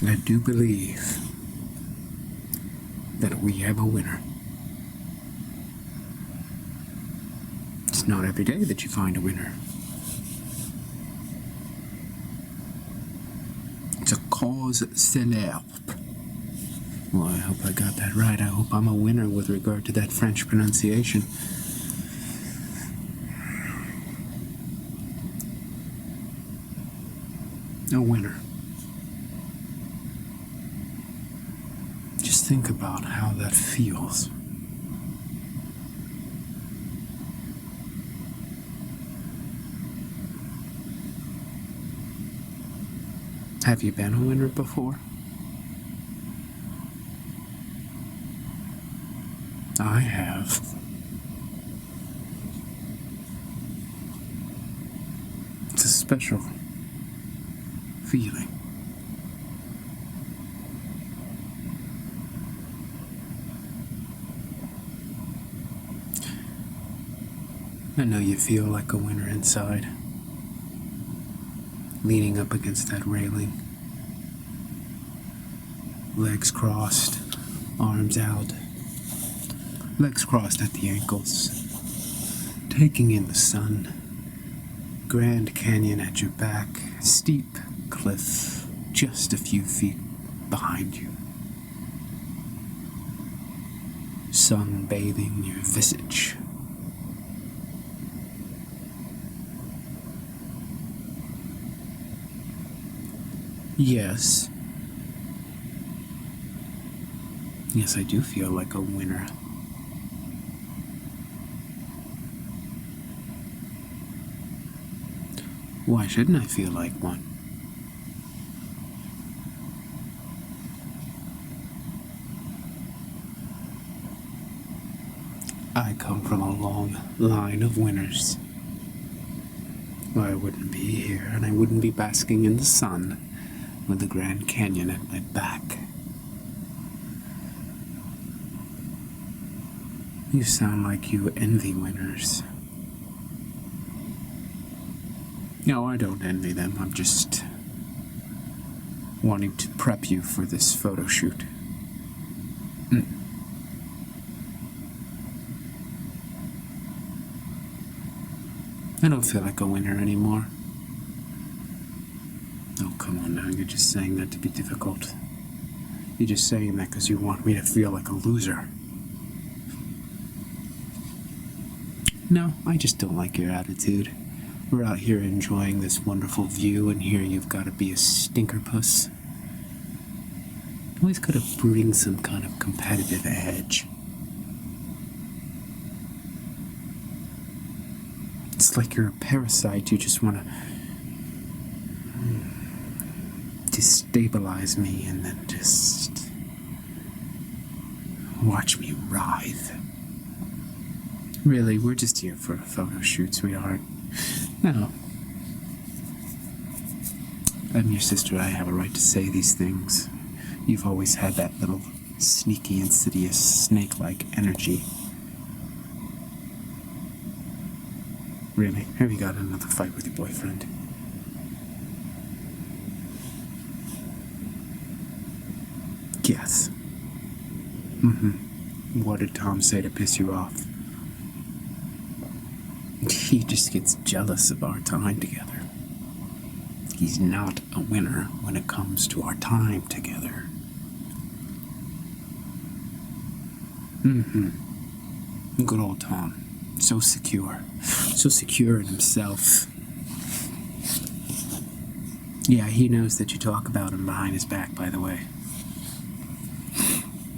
I do believe that we have a winner. It's not every day that you find a winner. It's a cause célèbre. Well, I hope I got that right. I hope I'm a winner with regard to that French pronunciation. A winner. Just think about how that feels. Have you been a winner before? I have. It's a special feeling. I know you feel like a winner inside, leaning up against that railing, legs crossed, arms out, legs crossed at the ankles, taking in the sun, Grand Canyon at your back, steep cliff just a few feet behind you, sun bathing your visage. Yes, I do feel like a winner. Why shouldn't I feel like one? I come from a long line of winners. I wouldn't be here, and I wouldn't be basking in the sun with the Grand Canyon at my back. You sound like you envy winners. No, I don't envy them. I'm just wanting to prep you for this photo shoot. I don't feel like a winner anymore. Oh, come on now, you're just saying that to be difficult. You're just saying that because you want me to feel like a loser. No, I just don't like your attitude. We're out here enjoying this wonderful view, and here you've got to be a stinker puss. Always got to bring some kind of competitive edge. It's like you're a parasite. You just want to destabilize me and then just watch me writhe. Really, we're just here for a photo shoot, sweetheart. No. I'm your sister. I have a right to say these things. You've always had that little sneaky, insidious, snake-like energy. Really? Have you got another fight with your boyfriend? Yes. What did Tom say to piss you off? He just gets jealous of our time together. He's not a winner when it comes to our time together. Good old Tom. So secure. So secure in himself. Yeah, he knows that you talk about him behind his back, by the way.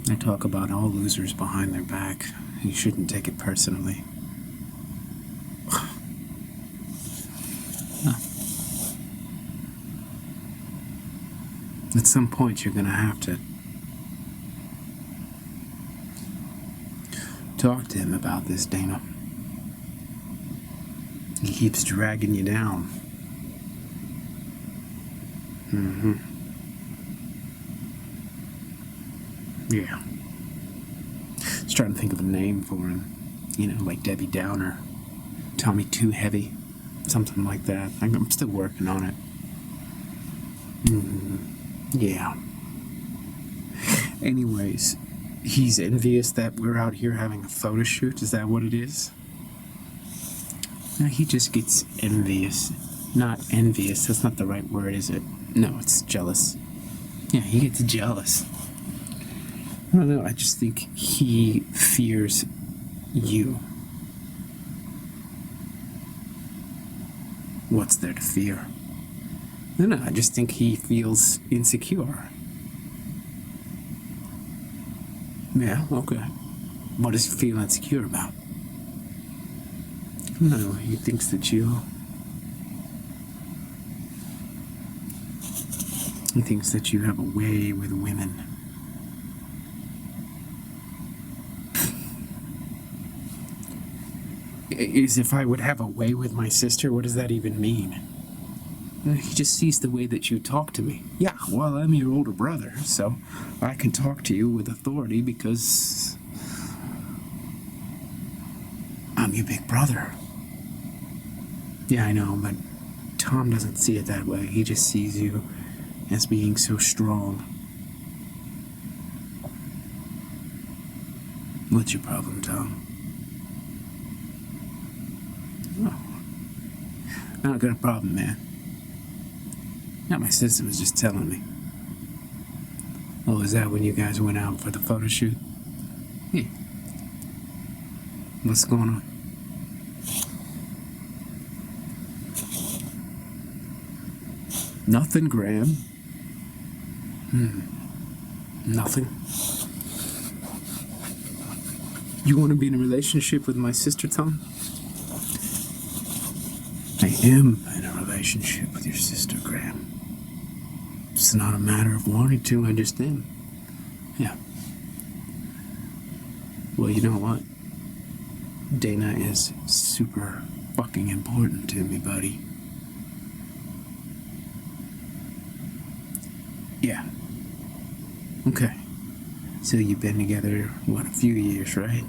I talk about all losers behind their back. You shouldn't take it personally. At some point, you're gonna have to talk to him about this, Dana. He keeps dragging you down. Yeah. Just trying to think of a name for him. You know, like Debbie Downer. Tommy Too Heavy. Something like that. I'm still working on it. Yeah. Anyways, he's envious that we're out here having a photo shoot. Is that what it is? No, he just gets envious. Not envious. That's not the right word, is it? No, it's jealous. Yeah, he gets jealous. I don't know. I just think he fears you. What's there to fear? No, I just think he feels insecure. Yeah, okay. What does he feel insecure about? No, he thinks that he thinks that you have a way with women. Is if I would have a way with my sister, what does that even mean? He just sees the way that you talk to me. Yeah, well, I'm your older brother, so I can talk to you with authority because I'm your big brother. Yeah, I know, but Tom doesn't see it that way. He just sees you as being so strong. What's your problem, Tom? Oh, I don't got a problem, man. Now, my sister was just telling me. Oh, is that when you guys went out for the photo shoot? Yeah. What's going on? Nothing, Graham. Nothing. You want to be in a relationship with my sister, Tom? I am in a relationship with your sister, Graham. It's not a matter of wanting to, I just am. Yeah. Well, you know what? Dana is super fucking important to me, buddy. Yeah. Okay. So you've been together, what, a few years, right?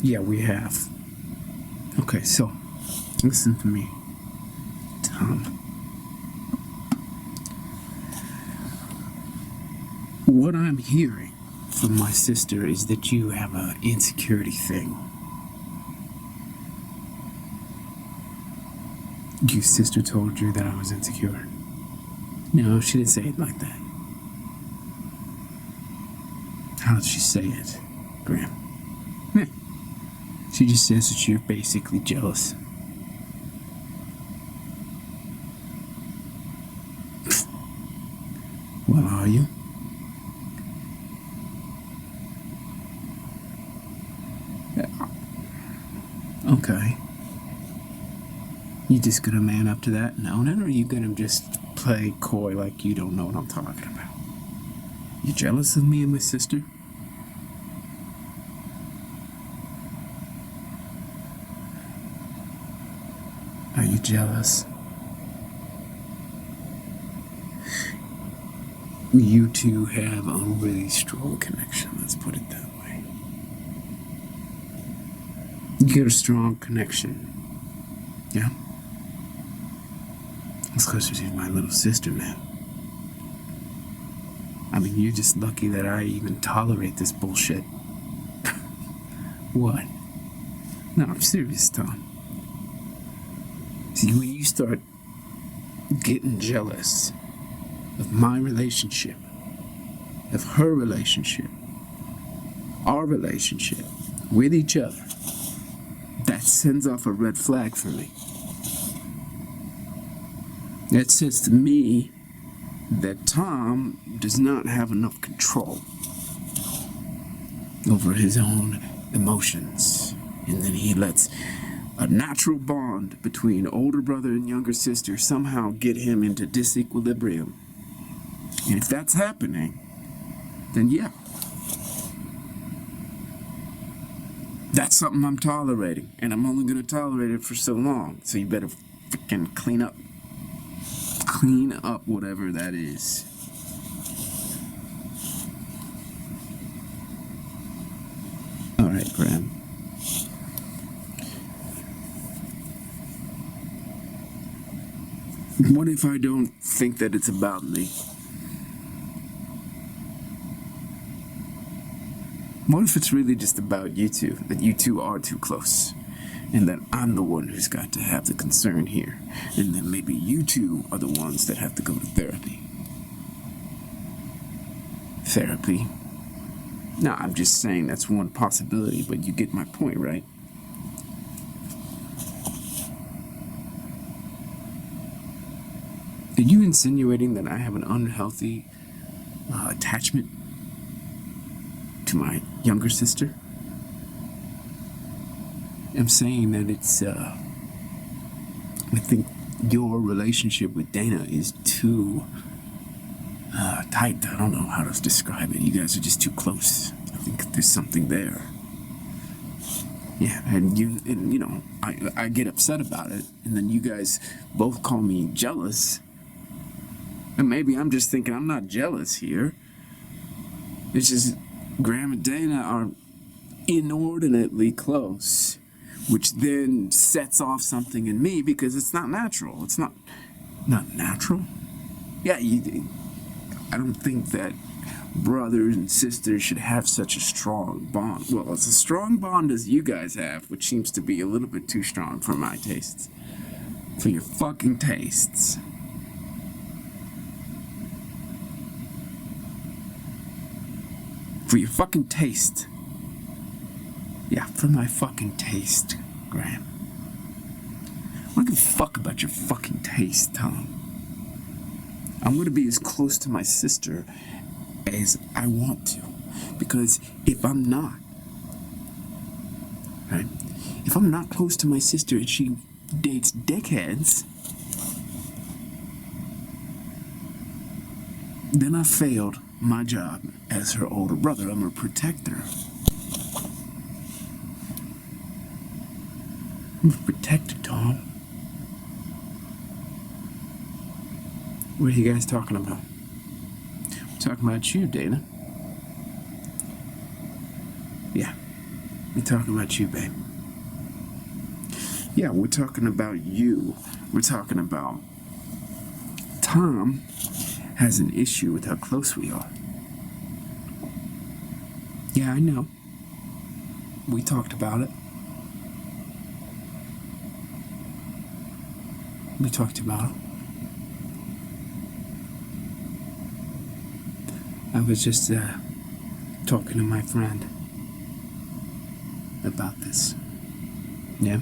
Yeah, we have. Okay, so, listen to me, Tom. What I'm hearing from my sister is that you have an insecurity thing. Your sister told you that I was insecure? No, she didn't say it like that. How did she say it, Graham? Yeah. She just says that you're basically jealous. Well, are you? Okay. You just gonna man up to that and own it, or are you gonna just play coy like you don't know what I'm talking about? You jealous of me and my sister? Are you jealous? You two have a really strong connection, let's put it that way. You get a strong connection. Yeah? It's because she's my little sister, man. I mean, you're just lucky that I even tolerate this bullshit. What? No, I'm serious, Tom. See, when you start getting jealous of my relationship, of her relationship, our relationship with each other, that sends off a red flag for me. That says to me that Tom does not have enough control over his own emotions, and then he lets a natural bond between older brother and younger sister somehow get him into disequilibrium. And if that's happening, then yeah, that's something I'm tolerating, and I'm only going to tolerate it for so long. So you better freaking clean up whatever that is. All right, Graham. What if I don't think that it's about me? What if it's really just about you two, that you two are too close, and that I'm the one who's got to have the concern here, and then maybe you two are the ones that have to go to therapy? Therapy? No, I'm just saying that's one possibility, but you get my point, right? Are you insinuating that I have an unhealthy attachment to my younger sister? I'm saying that it's, I think your relationship with Dana is too tight. I don't know how to describe it. You guys are just too close. I think there's something there. Yeah, and you know, I get upset about it, and then you guys both call me jealous. And maybe I'm just thinking I'm not jealous here. It's just Graham and Dana are inordinately close, which then sets off something in me because it's not natural. It's not natural. Yeah, I don't think that brothers and sisters should have such a strong bond. Well, it's a strong bond as you guys have, which seems to be a little bit too strong for my tastes. For your fucking tastes. For your fucking taste. Yeah, for my fucking taste, Graham. I don't give a fuck about your fucking taste, Tom. I'm gonna be as close to my sister as I want to. Because if I'm not, right? If I'm not close to my sister and she dates dickheads, then I failed my job as her older brother. I'm a protector. I'm a protector, Tom. What are you guys talking about? I'm talking about you, Dana. Yeah, we're talking about you, babe. Yeah, we're talking about you. We're talking about Tom has an issue with how close we are. Yeah, I know. We talked about it. We talked about it. I was just talking to my friend about this. Yeah?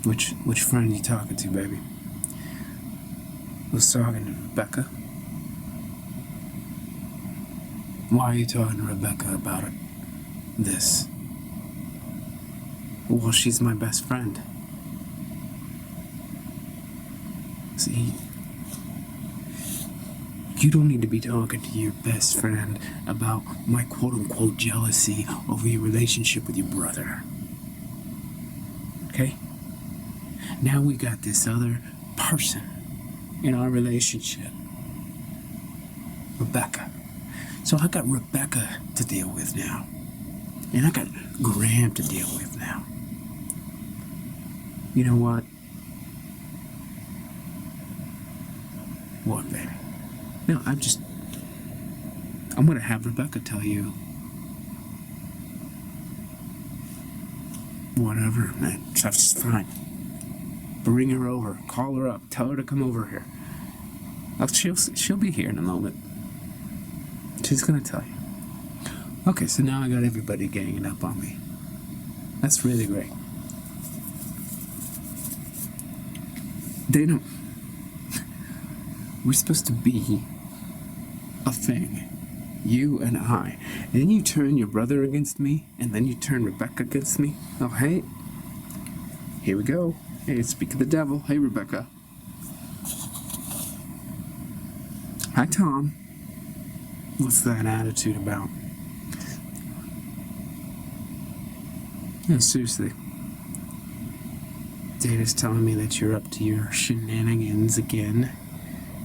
Which friend are you talking to, baby? I was talking to Rebecca. Why are you talking to Rebecca about it? This? Well, she's my best friend. See, you don't need to be talking to your best friend about my quote-unquote jealousy over your relationship with your brother. Okay? Now we got this other person in our relationship. Rebecca. So I got Rebecca to deal with now. And I got Graham to deal with now. You know what? What, baby? No, I'm gonna have Rebecca tell you whatever, man. That's fine. Bring her over. Call her up. Tell her to come over here. She'll be here in a moment. She's gonna tell you. Okay, so now I got everybody ganging up on me. That's really great. Dana, we're supposed to be a thing. You and I. And then you turn your brother against me, and then you turn Rebecca against me. Oh, hey. Here we go. Hey, speak of the devil. Hey, Rebecca. Hi, Tom. What's that attitude about? No, seriously. Dana's telling me that you're up to your shenanigans again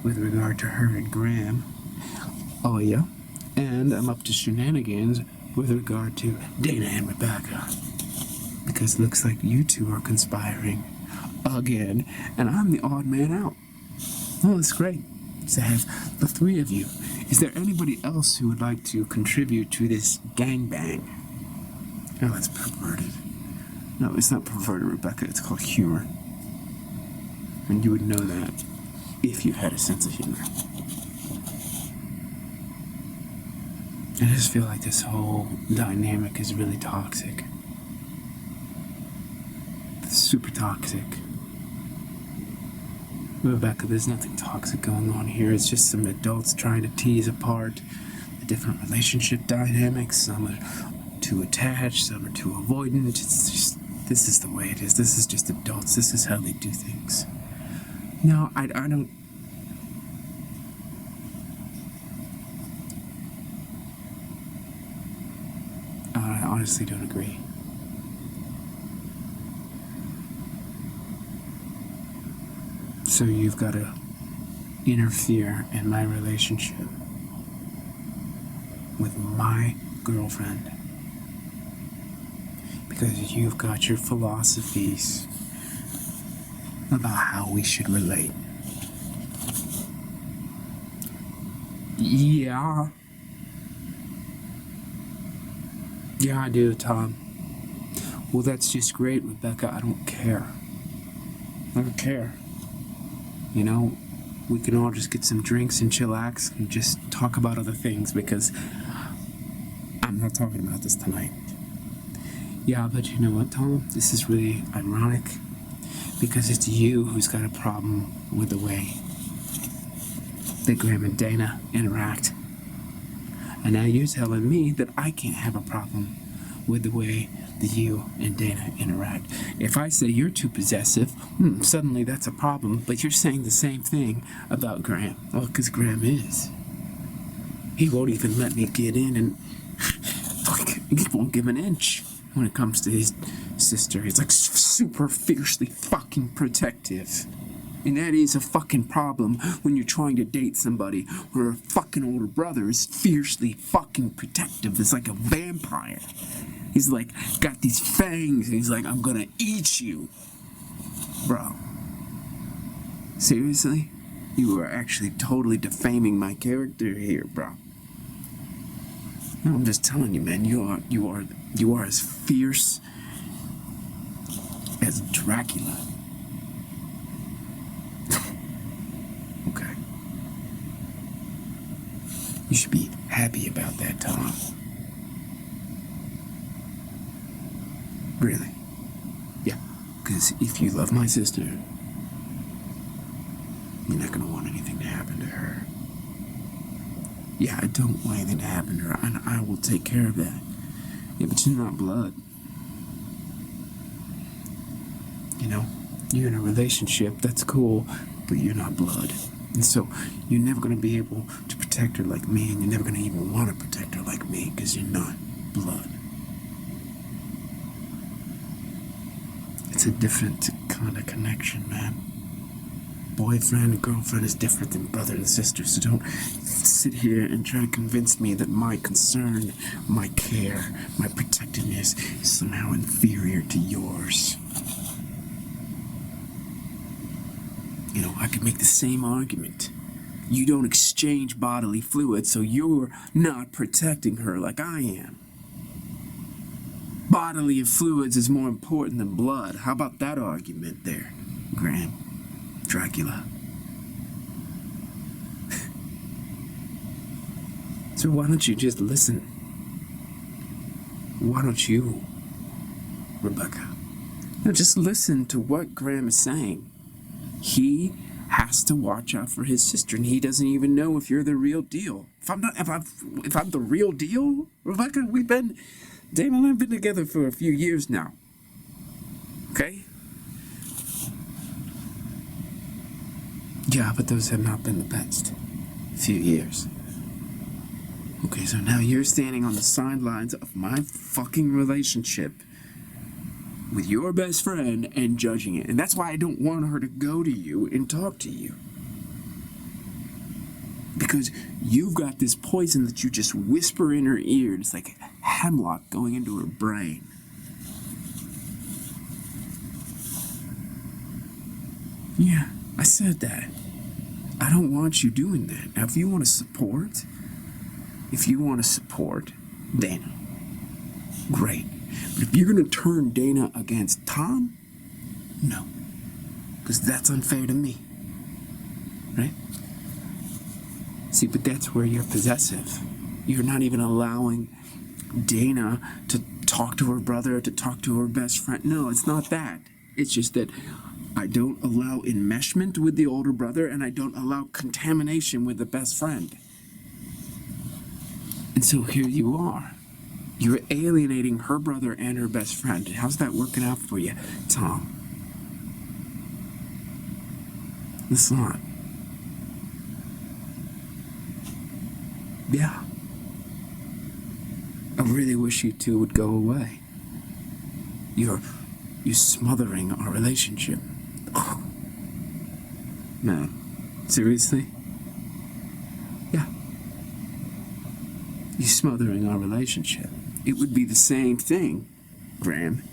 with regard to her and Graham. Oh, yeah? And I'm up to shenanigans with regard to Dana and Rebecca. Because it looks like you two are conspiring again, and I'm the odd man out. Well, it's great to have the three of you. Is there anybody else who would like to contribute to this gangbang? Oh, that's perverted. No, it's not perverted, Rebecca. It's called humor. And you would know that if you had a sense of humor. I just feel like this whole dynamic is really toxic. It's super toxic. Rebecca, there's nothing toxic going on here. It's just some adults trying to tease apart the different relationship dynamics. Some are too attached, some are too avoidant. It's just, this is the way it is. This is just adults. This is how they do things. No, I don't... I honestly don't agree. So you've got to interfere in my relationship with my girlfriend because you've got your philosophies about how we should relate. Yeah. Yeah, I do, Tom. Well, that's just great, Rebecca. I don't care. I don't care. You know, we can all just get some drinks and chillax and just talk about other things because I'm not talking about this tonight. Yeah, but you know what, Tom? This is really ironic because it's you who's got a problem with the way that Graham and Dana interact. And now you're telling me that I can't have a problem with the way that you and Dana interact. If I say you're too possessive, suddenly that's a problem, but you're saying the same thing about Graham. Well, because Graham is. He won't even let me get in and he won't give an inch when it comes to his sister. He's like super fiercely fucking protective. And that is a fucking problem when you're trying to date somebody where a fucking older brother is fiercely fucking protective. It's like a vampire. He's like, got these fangs, and he's like, I'm gonna eat you. Bro. Seriously? You are actually totally defaming my character here, bro. No, I'm just telling you, man, you are as fierce as Dracula. Okay. You should be happy about that, Tom. Really? Yeah. Because if you love my sister, you're not going to want anything to happen to her. Yeah, I don't want anything to happen to her, and I will take care of that. Yeah, but you're not blood. You know, you're in a relationship, that's cool, but you're not blood. And so, you're never going to be able to protect her like me, and you're never going to even want to protect her like me, because you're not blood. It's a different kind of connection, man. Boyfriend and girlfriend is different than brother and sister, so don't sit here and try to convince me that my concern, my care, my protectiveness is somehow inferior to yours. You know, I could make the same argument. You don't exchange bodily fluids, so you're not protecting her like I am. Bodily fluids is more important than blood. How about that argument there, Graham? Dracula. So why don't you just listen? Why don't you, Rebecca? Now just listen to what Graham is saying. He has to watch out for his sister, and he doesn't even know if you're the real deal. If I'm the real deal, Rebecca, Dana and I have been together for a few years now. Okay? Yeah, but those have not been the best few years. Okay, so now you're standing on the sidelines of my fucking relationship with your best friend and judging it. And that's why I don't want her to go to you and talk to you. Because you've got this poison that you just whisper in her ear. It's like hemlock going into her brain. Yeah, I said that. I don't want you doing that. Now, if you want to support Dana, great. But if you're going to turn Dana against Tom, no. Because that's unfair to me. Right? See, but that's where you're possessive. You're not even allowing Dana to talk to her brother, to talk to her best friend. No, it's not that. It's just that I don't allow enmeshment with the older brother, and I don't allow contamination with the best friend. And so here you are. You're alienating her brother and her best friend. How's that working out for you, Tom? It's not. Yeah. I really wish you two would go away. You're smothering our relationship. Oh. Man, seriously? Yeah. You're smothering our relationship. It would be the same thing, Graham,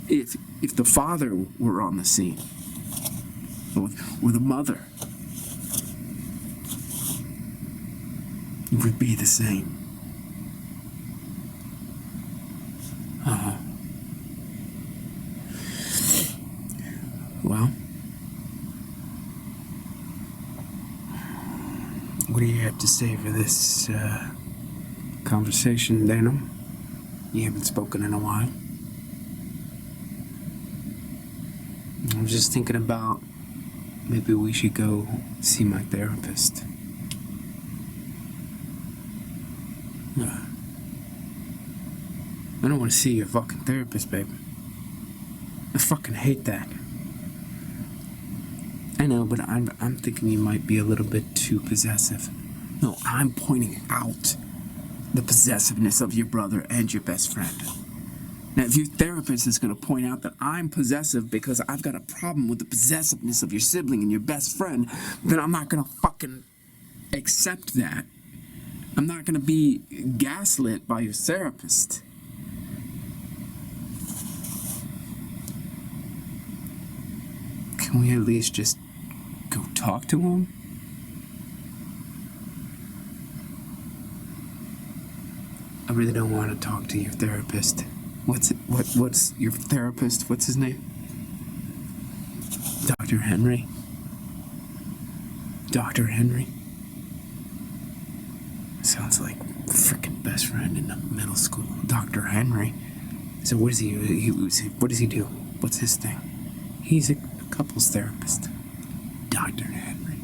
if the father were on the scene. Or the mother. It would be the same. Well, what do you have to say for this conversation, Dana? You haven't spoken in a while. I was just thinking about maybe we should go see my therapist. I don't want to see your fucking therapist, babe. I fucking hate that. I know, but I'm thinking you might be a little bit too possessive. No, I'm pointing out the possessiveness of your brother and your best friend. Now, if your therapist is going to point out that I'm possessive because I've got a problem with the possessiveness of your sibling and your best friend, then I'm not going to fucking accept that. I'm not going to be gaslit by your therapist. Can we at least just go talk to him? I really don't want to talk to your therapist. What's your therapist? What's his name? Dr. Henry. Dr. Henry. Sounds like freaking best friend in the middle school. Dr. Henry. So what does what does he do? What's his thing? He's a couples therapist. Dr. Henry.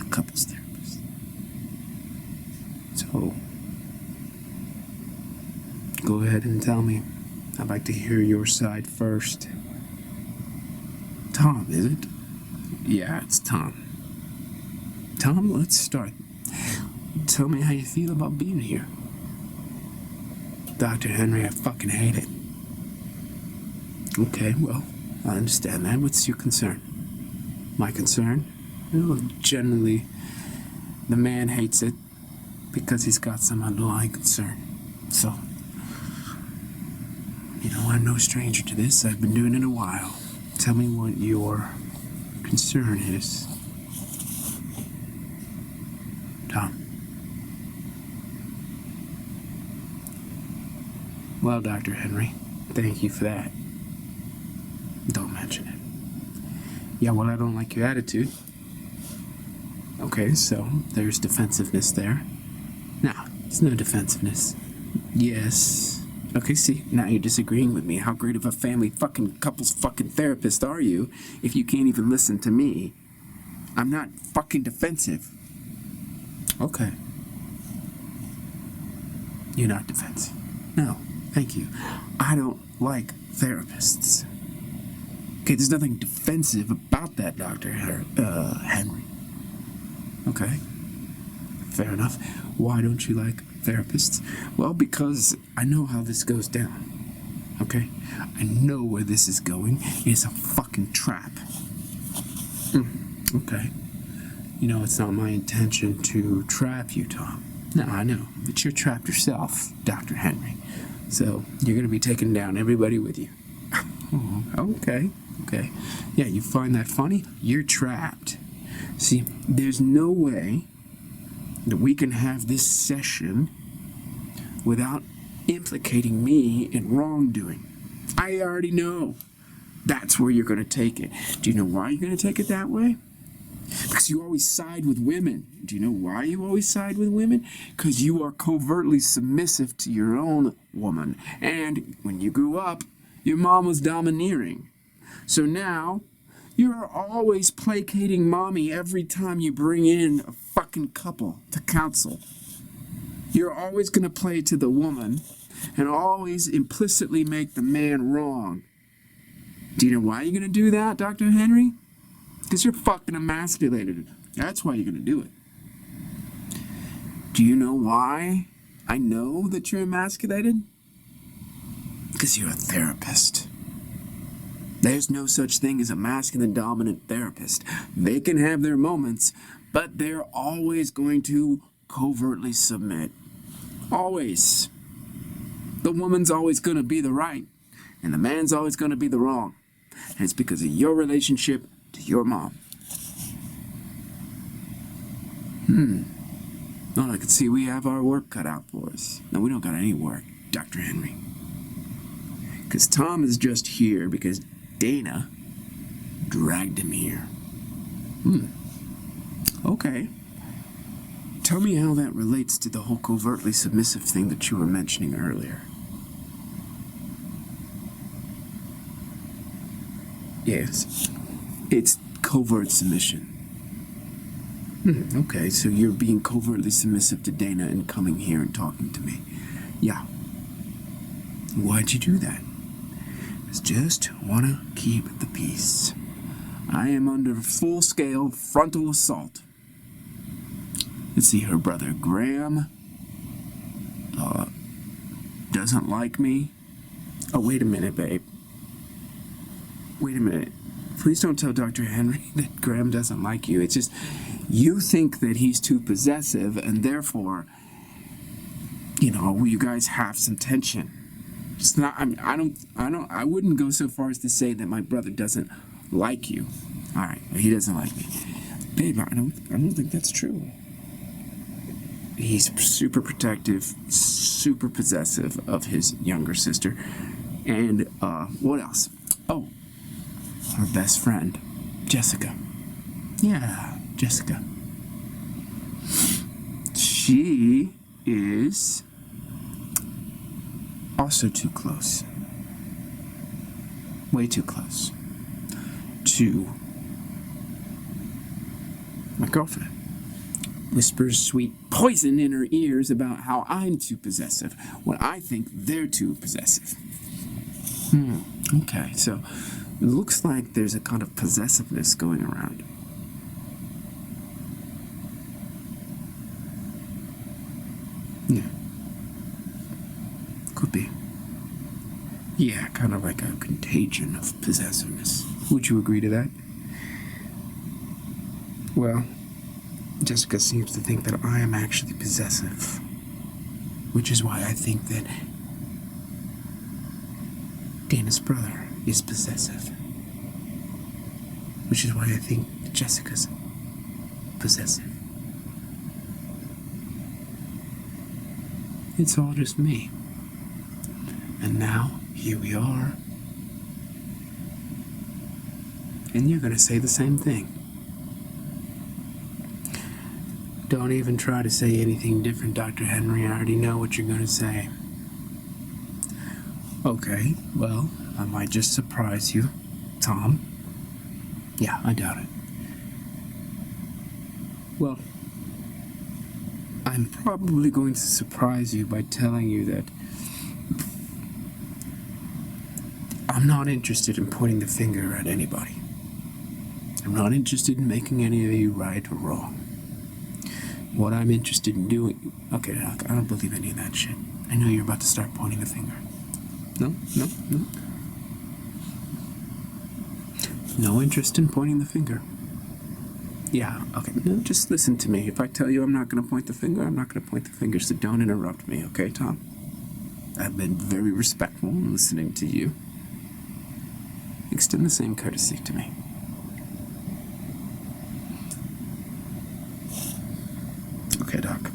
A couples therapist. So go ahead and tell me. I'd like to hear your side first. Tom, is it? Yeah, it's Tom. Tom, let's start. Tell me how you feel about being here. Dr. Henry, I fucking hate it. Okay, well, I understand that. What's your concern? My concern? Well, generally, the man hates it because he's got some underlying concern. So, I'm no stranger to this. I've been doing it a while. Tell me what your concern is. Tom. Well, Dr. Henry, thank you for that. Don't mention it. Yeah, well, I don't like your attitude. Okay, so there's defensiveness there. No, it's no defensiveness. Yes. Okay, see, now you're disagreeing with me. How great of a family fucking couples fucking therapist are you if you can't even listen to me? I'm not fucking defensive. Okay. You're not defensive. No, thank you. I don't like therapists. Okay, there's nothing defensive about that, Dr. Henry. Okay. Fair enough. Why don't you like therapists? Well, because I know how this goes down. Okay? I know where this is going. It's a fucking trap. Okay. It's not my intention to trap you, Tom. No, I know. But you're trapped yourself, Dr. Henry. So, you're going to be taking down everybody with you. Oh, okay. okay? Yeah, you find that funny? You're trapped. See, there's no way that we can have this session without implicating me in wrongdoing. I already know that's where you're going to take it. Do you know why you're going to take it that way? Because you always side with women. Do you know why you always side with women? Because you are covertly submissive to your own woman. And when you grew up, your mom was domineering. So now, you're always placating mommy every time you bring in a fucking couple to counsel. You're always going to play to the woman and always implicitly make the man wrong. Do you know why you're going to do that, Dr. Henry? Because you're fucking emasculated. That's why you're going to do it. Do you know why I know that you're emasculated? Because you're a therapist. There's no such thing as a masculine dominant therapist. They can have their moments, but they're always going to covertly submit. Always. The woman's always going to be the right, and the man's always going to be the wrong. And it's because of your relationship to your mom. Well, I can see we have our work cut out for us. No, we don't got any work, Dr. Henry. Because Tom is just here because Dana dragged him here. Okay. Tell me how that relates to the whole covertly submissive thing that you were mentioning earlier. Yes. It's covert submission. Okay, so you're being covertly submissive to Dana and coming here and talking to me. Yeah. Why'd you do that? I just want to keep the peace. I am under full-scale frontal assault. Let's see, her brother Graham doesn't like me. Oh, wait a minute, babe. Wait a minute. Please don't tell Dr. Henry that Graham doesn't like you. It's just, you think that he's too possessive, and therefore, you guys have some tension. It's not, I wouldn't go so far as to say that my brother doesn't like you. All right, he doesn't like me. Babe, I don't think that's true. He's super protective, super possessive of his younger sister. And, what else? Oh, her best friend, Jessica. Yeah, Jessica. She is also too close. Way too close to my girlfriend. Whispers sweet poison in her ears about how I'm too possessive when I think they're too possessive. Okay, so it looks like there's a kind of possessiveness going around. Yeah. Could be. Yeah, kind of like a contagion of possessiveness. Would you agree to that? Well, Jessica seems to think that I am actually possessive, which is why I think that Dana's brother is possessive, which is why I think Jessica's possessive. It's all just me. And now, here we are. And you're gonna say the same thing. Don't even try to say anything different, Dr. Henry. I already know what you're gonna say. Okay, well, I might just surprise you, Tom. Yeah, I doubt it. Well, I'm probably going to surprise you by telling you that I'm not interested in pointing the finger at anybody. I'm not interested in making any of you right or wrong. What I'm interested in doing... Okay, I don't believe any of that shit. I know you're about to start pointing the finger. No. No interest in pointing the finger. Yeah, okay, no, just listen to me. If I tell you I'm not going to point the finger, I'm not going to point the finger, so don't interrupt me, okay, Tom? I've been very respectful in listening to you. extend the same courtesy to me. Okay, Doc.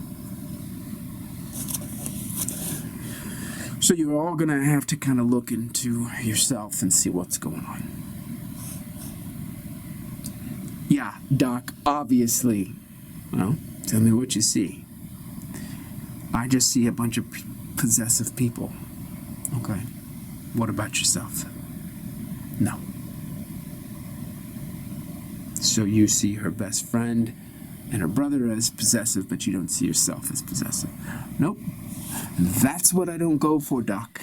So you're all gonna have to kind of look into yourself and see what's going on. Yeah, Doc, obviously. Well, tell me what you see. I just see a bunch of possessive people. Okay. What about yourself? No. So you see her best friend and her brother as possessive, but you don't see yourself as possessive. Nope. That's what I don't go for, Doc.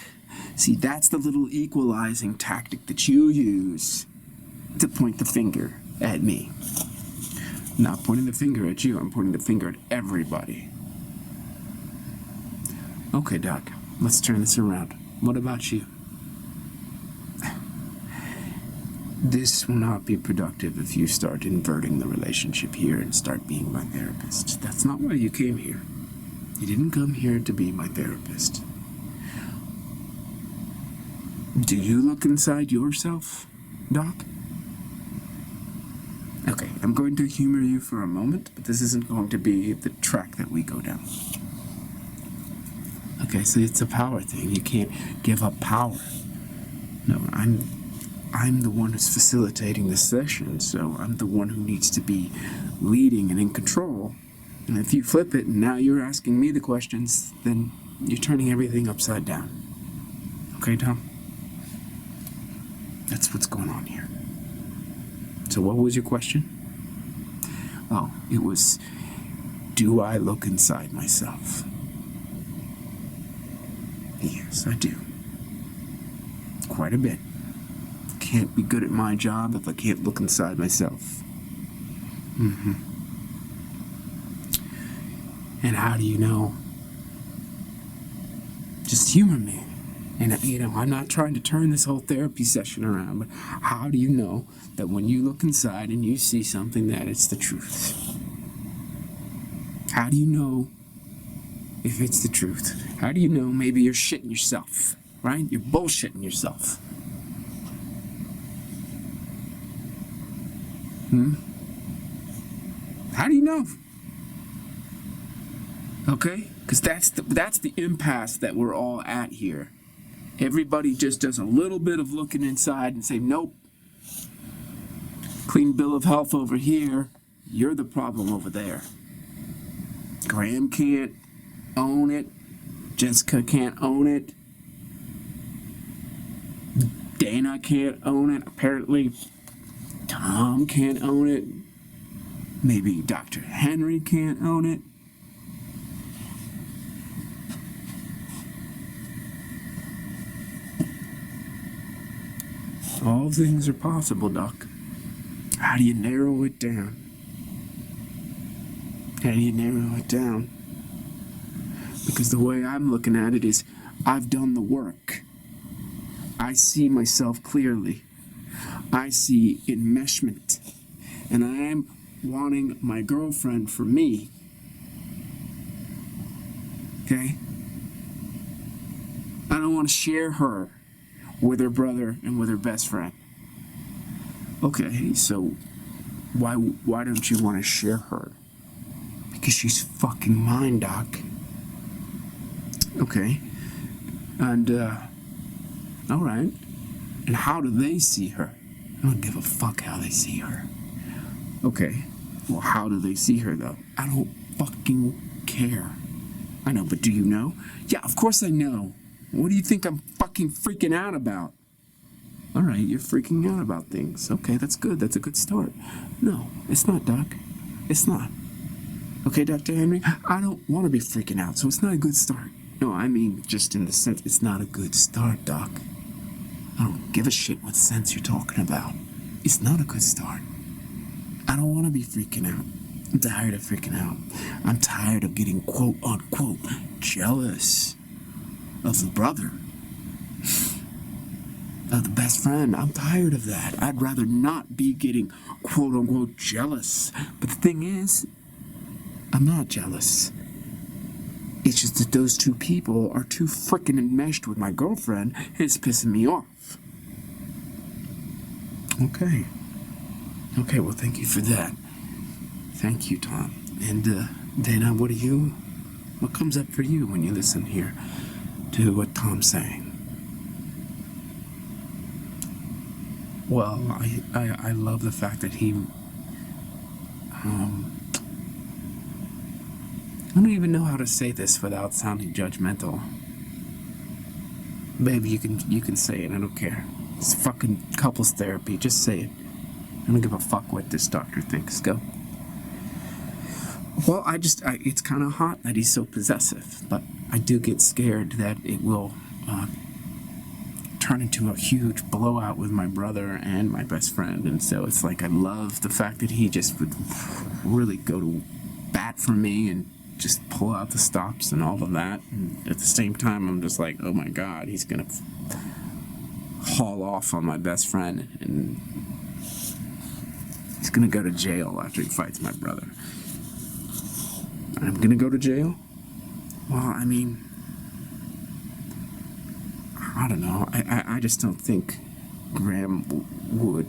See, that's the little equalizing tactic that you use to point the finger at me. I'm not pointing the finger at you, I'm pointing the finger at everybody. Okay, Doc, let's turn this around. What about you? This will not be productive if you start inverting the relationship here and start being my therapist. That's not why you came here. You didn't come here to be my therapist. Do you look inside yourself, Doc? Okay, I'm going to humor you for a moment, but this isn't going to be the track that we go down. Okay, so it's a power thing. You can't give up power. No, I'm the one who's facilitating the session, so I'm the one who needs to be leading and in control. And if you flip it and now you're asking me the questions, then you're turning everything upside down. Okay, Tom? That's what's going on here. So what was your question? Oh, it was, do I look inside myself? Yes, I do. Quite a bit. Can't be good at my job if I can't look inside myself. And how do you know? Just humor me. And, I'm not trying to turn this whole therapy session around, but how do you know that when you look inside and you see something that it's the truth? How do you know if it's the truth? How do you know maybe you're shitting yourself, right? You're bullshitting yourself. How do you know? Okay? Because that's the impasse that we're all at here. Everybody just does a little bit of looking inside and say, nope. Clean bill of health over here. You're the problem over there. Graham can't own it. Jessica can't own it. Dana can't own it. Apparently, Tom can't own it. Maybe Dr. Henry can't own it. All things are possible, Doc. How do you narrow it down? How do you narrow it down? Because the way I'm looking at it is, I've done the work. I see myself clearly. I see enmeshment. And I am wanting my girlfriend for me. Okay? I don't want to share her with her brother and with her best friend. Okay, so why don't you want to share her? Because she's fucking mine, Doc. Okay. And, alright. And how do they see her? I don't give a fuck how they see her. Okay. Well, how do they see her, though? I don't fucking care. I know, but do you know? Yeah, of course I know. What do you think I'm fucking freaking out about? Alright, you're freaking out about things. Okay, that's good. That's a good start. No, it's not, Doc. It's not. Okay, Dr. Henry? I don't want to be freaking out, so it's not a good start. No, I mean, just in the sense, it's not a good start, Doc. I don't give a shit what sense you're talking about. It's not a good start. I don't want to be freaking out. I'm tired of freaking out. I'm tired of getting quote-unquote jealous of the brother, of the best friend. I'm tired of that. I'd rather not be getting quote-unquote jealous. But the thing is, I'm not jealous. It's just that those two people are too frickin' enmeshed with my girlfriend, and it's pissing me off. Okay. Okay, well, thank you for that. Thank you, Tom. And, Dana, what comes up for you when you listen here to what Tom's saying? Well, I love the fact that he, I don't even know how to say this without sounding judgmental. Baby, you can say it, I don't care. It's fucking couples therapy, just say it. I don't give a fuck what this doctor thinks. Go. Well, it's kind of hot that he's so possessive, but I do get scared that it will turn into a huge blowout with my brother and my best friend, and so it's like I love the fact that he just would really go to bat for me and just pull out the stops and all of that, and at the same time I'm just like, oh my god, he's gonna haul off on my best friend and he's gonna go to jail after he fights my brother. I'm gonna go to jail? Well, I mean, I don't know. I just don't think Graham would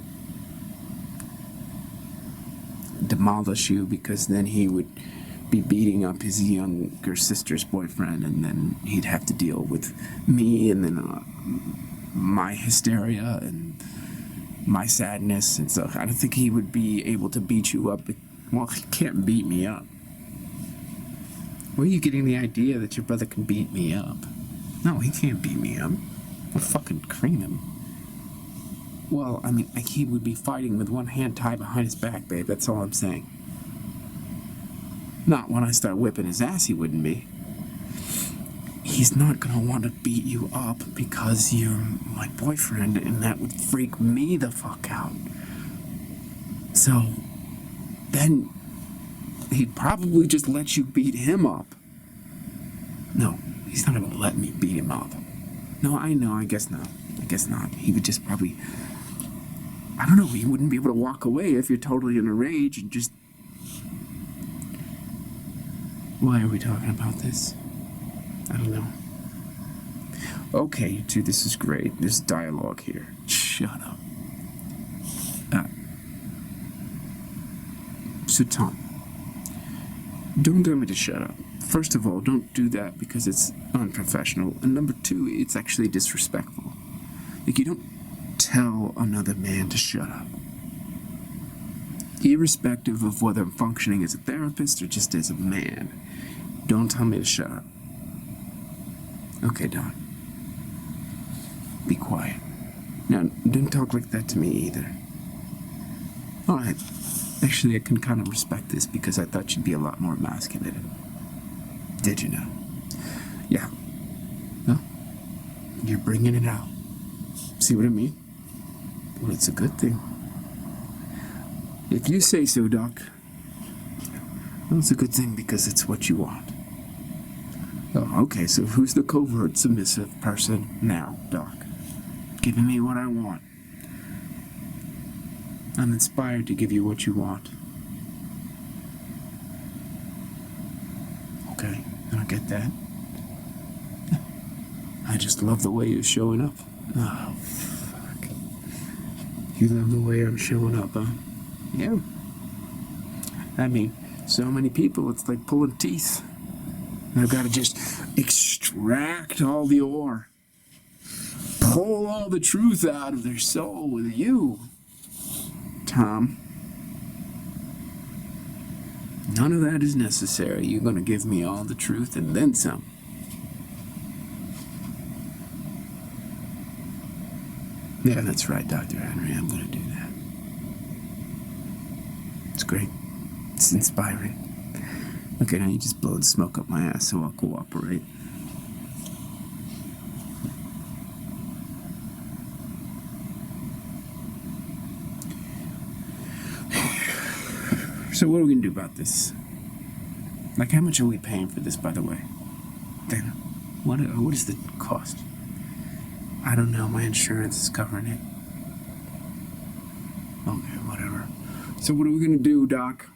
demolish you, because then he would be beating up his younger sister's boyfriend, and then he'd have to deal with me, and then my hysteria and my sadness, and so I don't think he would be able to beat you up. Well, he can't beat me up. Where are you getting the idea that your brother can beat me up? No, he can't beat me up. I'll fucking cream him. Well, I mean, he would be fighting with one hand tied behind his back, babe. That's all I'm saying. Not when I start whipping his ass, he wouldn't be. He's not gonna want to beat you up because you're my boyfriend, and that would freak me the fuck out. So, then he'd probably just let you beat him up. No, he's not gonna let me beat him up. No, I know, I guess not. He would just probably, I don't know, he wouldn't be able to walk away if you're totally in a rage and just... Why are we talking about this? I don't know. Okay, you two, this is great. There's dialogue here. Shut up. So, Tom, don't tell me to shut up. First of all, don't do that because it's unprofessional. And number two, it's actually disrespectful. Like, you don't tell another man to shut up. Irrespective of whether I'm functioning as a therapist or just as a man, don't tell me to shut up. Okay, Don. Be quiet. Now, don't talk like that to me either. Alright. Actually, I can kind of respect this because I thought you'd be a lot more emasculated. Did you know? Yeah. No? You're bringing it out. See what I mean? Well, it's a good thing. If you say so, Doc. Well, it's a good thing because it's what you want. Oh, okay, so who's the covert submissive person now, Doc? Giving me what I want. I'm inspired to give you what you want. Okay, I get that. I just love the way you're showing up. Oh, fuck. You love the way I'm showing up, huh? Yeah. I mean, so many people, it's like pulling teeth. I've got to just extract all the ore. Pull all the truth out of their soul with you, Tom. None of that is necessary. You're going to give me all the truth and then some. Yeah, that's right, Dr. Henry. I'm going to do that. It's great. It's inspiring. Okay, now you just blow the smoke up my ass, so I'll cooperate. So what are we going to do about this? Like, how much are we paying for this, by the way? Then, what is the cost? I don't know. My insurance is covering it. Okay, whatever. So what are we going to do, Doc?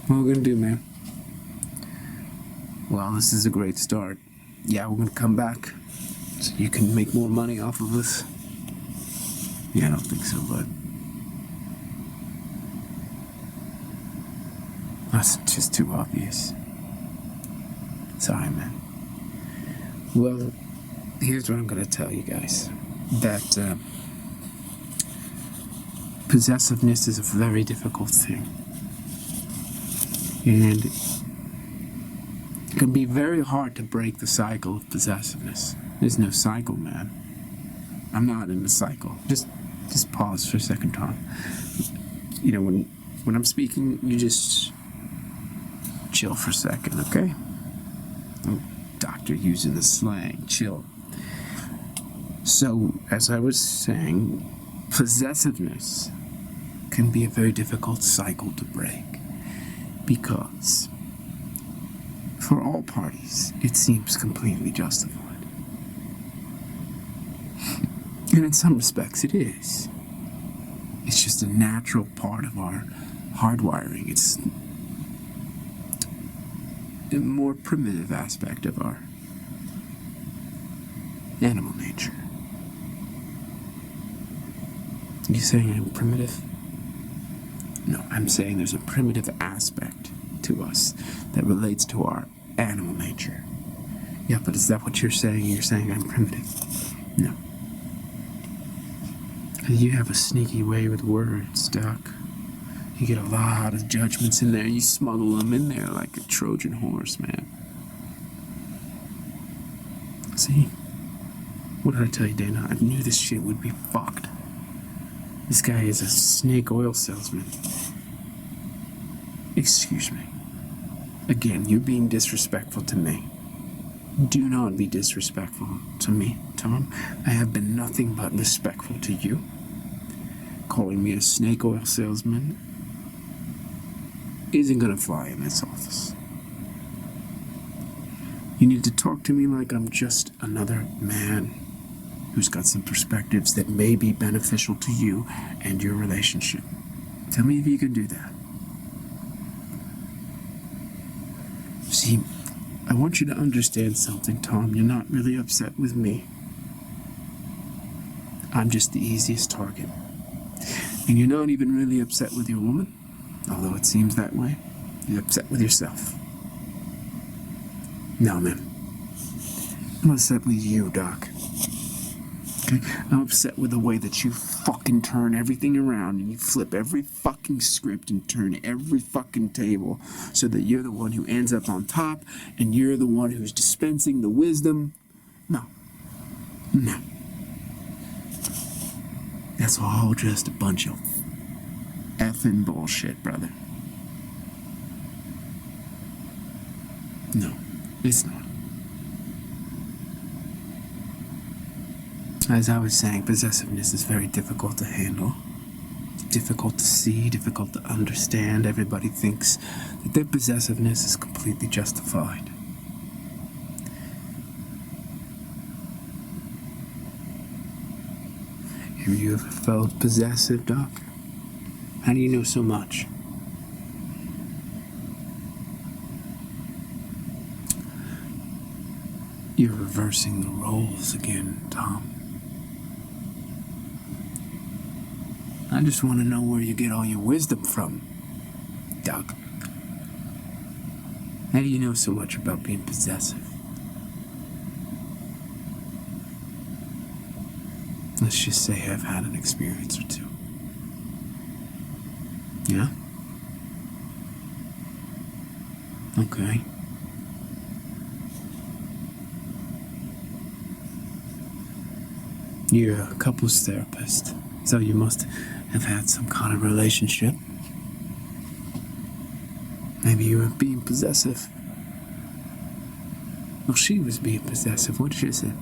What are we going to do, man? Well, this is a great start. Yeah, we're going to come back So you can make more money off of us? Yeah, I don't think so, but that's just too obvious. Sorry, man. Well, here's what I'm gonna tell you guys. That possessiveness is a very difficult thing. And it can be very hard to break the cycle of possessiveness. There's no cycle, man. I'm not in the cycle. Just pause for a second, Tom. You know, when I'm speaking, you just chill for a second, okay? Doctor using the slang, chill. So, as I was saying, possessiveness can be a very difficult cycle to break because for all parties, it seems completely justified. And in some respects, it is. It's just a natural part of our hardwiring. It's a more primitive aspect of our animal nature. You saying I'm primitive? No, I'm saying there's a primitive aspect to us that relates to our animal nature. Yeah, but is that what you're saying? You're saying I'm primitive? No. You have a sneaky way with words, Doc. You get a lot of judgments in there. You smuggle them in there like a Trojan horse, man. See? What did I tell you, Dana? I knew this shit would be fucked. This guy is a snake oil salesman. Excuse me. Again, you're being disrespectful to me. Do not be disrespectful to me, Tom. I have been nothing but respectful to you. Calling me a snake oil salesman isn't gonna fly in this office. You need to talk to me like I'm just another man who's got some perspectives that may be beneficial to you and your relationship. Tell me if you can do that. See, I want you to understand something, Tom. You're not really upset with me. I'm just the easiest target. And you're not even really upset with your woman, although it seems that way. You're upset with yourself. No, man. I'm upset with you, Doc. Okay? I'm upset with the way that you fucking turn everything around and you flip every fucking script and turn every fucking table so that you're the one who ends up on top and you're the one who's dispensing the wisdom. No. No. That's all just a bunch of effing bullshit, brother. No, it's not. As I was saying, possessiveness is very difficult to handle. Difficult to see, difficult to understand. Everybody thinks that their possessiveness is completely justified. Have you ever felt possessive, Doc? How do you know so much? You're reversing the roles again, Tom. I just want to know where you get all your wisdom from, Doc. How do you know so much about being possessive? Let's just say I've had an experience or two. Yeah? Okay. You're a couples therapist, so you must have had some kind of relationship. Maybe you were being possessive. Well, she was being possessive. What did you say?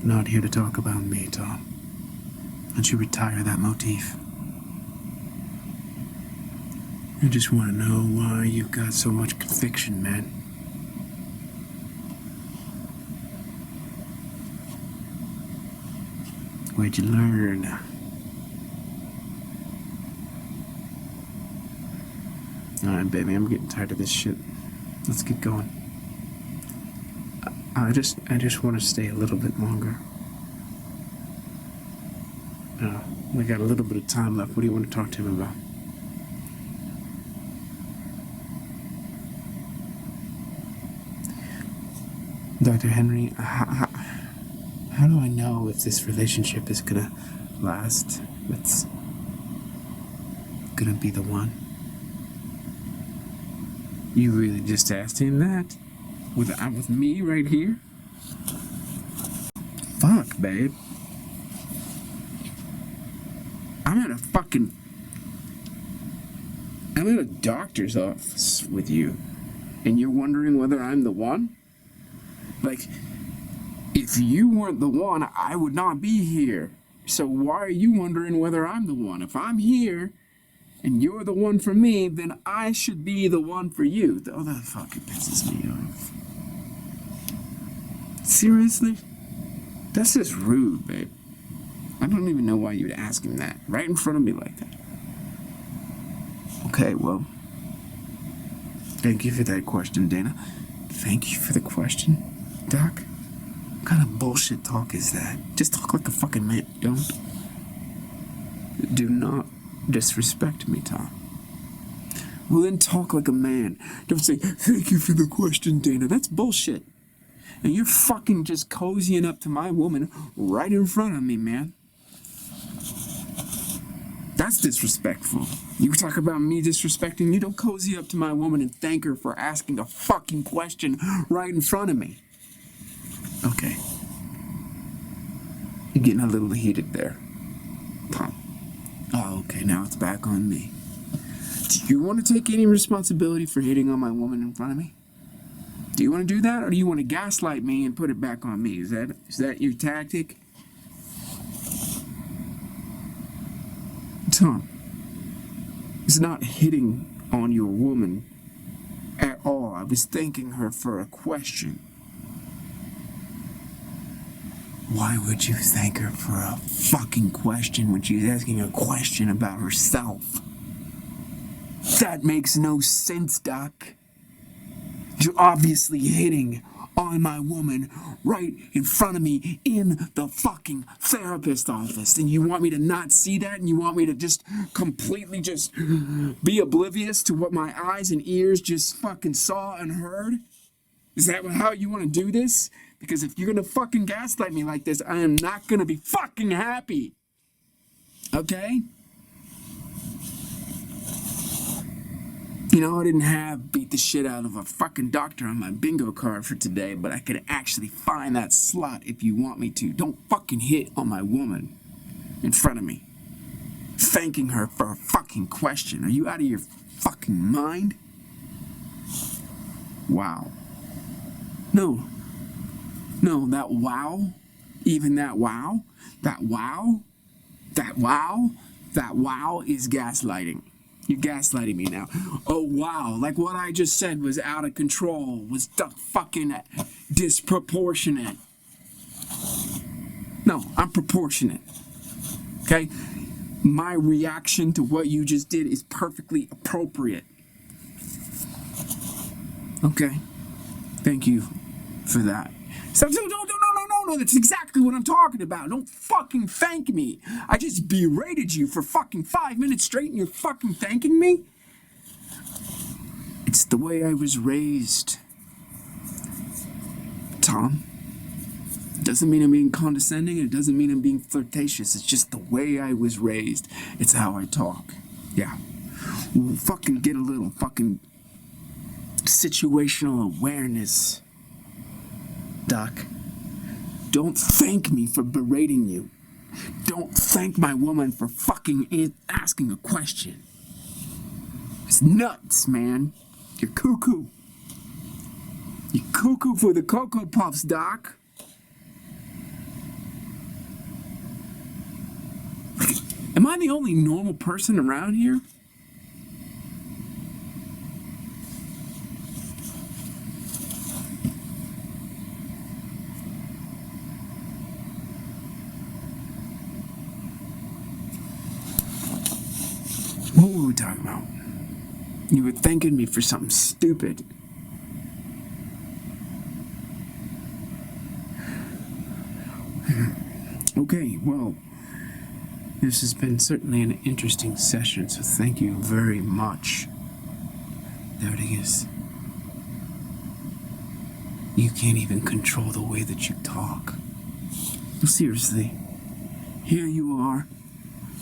Not here to talk about me, Tom. Why don't you retire that motif? I just want to know why you've got so much conviction, man. Where'd you learn? Alright, baby, I'm getting tired of this shit. Let's get going. I just want to stay a little bit longer. We got a little bit of time left. What do you want to talk to him about? Dr. Henry, how do I know if this relationship is gonna last? It's gonna be the one? You really just asked him that? With me right here? Fuck, babe. I'm at a doctor's office with you, and you're wondering whether I'm the one? Like, if you weren't the one, I would not be here. So why are you wondering whether I'm the one? If I'm here, and you're the one for me, then I should be the one for you. Oh, that fucking pisses me off. Seriously? That's just rude, babe. I don't even know why you'd ask him that, right in front of me like that. Okay, well, thank you for that question, Dana. Thank you for the question, Doc. What kind of bullshit talk is that? Just talk like a fucking man. Do not disrespect me, Tom. Well, then talk like a man. Don't say, thank you for the question, Dana. That's bullshit. And you're fucking just cozying up to my woman right in front of me, man. That's disrespectful. You talk about me disrespecting you, don't cozy up to my woman and thank her for asking a fucking question right in front of me. Okay. You're getting a little heated there, Tom. Oh, okay, now it's back on me. Do you want to take any responsibility for hitting on my woman in front of me? Do you want to do that, or do you want to gaslight me and put it back on me? Is that your tactic? Tom, it's not hitting on your woman at all. I was thanking her for a question. Why would you thank her for a fucking question when she's asking a question about herself? That makes no sense, Doc. You're obviously hitting on my woman right in front of me in the fucking therapist office. And you want me to not see that? And you want me to just completely just be oblivious to what my eyes and ears just fucking saw and heard? Is that how you want to do this? Because if you're going to fucking gaslight me like this, I am not going to be fucking happy. Okay? You know, I didn't have beat the shit out of a fucking doctor on my bingo card for today, but I could actually find that slot if you want me to. Don't fucking hit on my woman in front of me, thanking her for a fucking question. Are you out of your fucking mind? Wow. No, that wow, even that wow is gaslighting. You're gaslighting me now. Oh, wow. Like what I just said was out of control, was fucking disproportionate. No, I'm proportionate. Okay? My reaction to what you just did is perfectly appropriate. Okay. Thank you for that. So, no, that's exactly what I'm talking about. Don't fucking thank me. I just berated you for fucking 5 minutes straight and you're fucking thanking me? It's the way I was raised, Tom. It doesn't mean I'm being condescending, and it doesn't mean I'm being flirtatious. It's just the way I was raised. It's how I talk. Yeah. We'll fucking get a little fucking situational awareness, Doc. Don't thank me for berating you. Don't thank my woman for fucking asking a question. It's nuts, man. You're cuckoo. You're cuckoo for the Cocoa Puffs, Doc. Am I the only normal person around here? What were we talking about? You were thanking me for something stupid. Okay, well, this has been certainly an interesting session, so thank you very much. There it is. You can't even control the way that you talk. Well, seriously, here you are,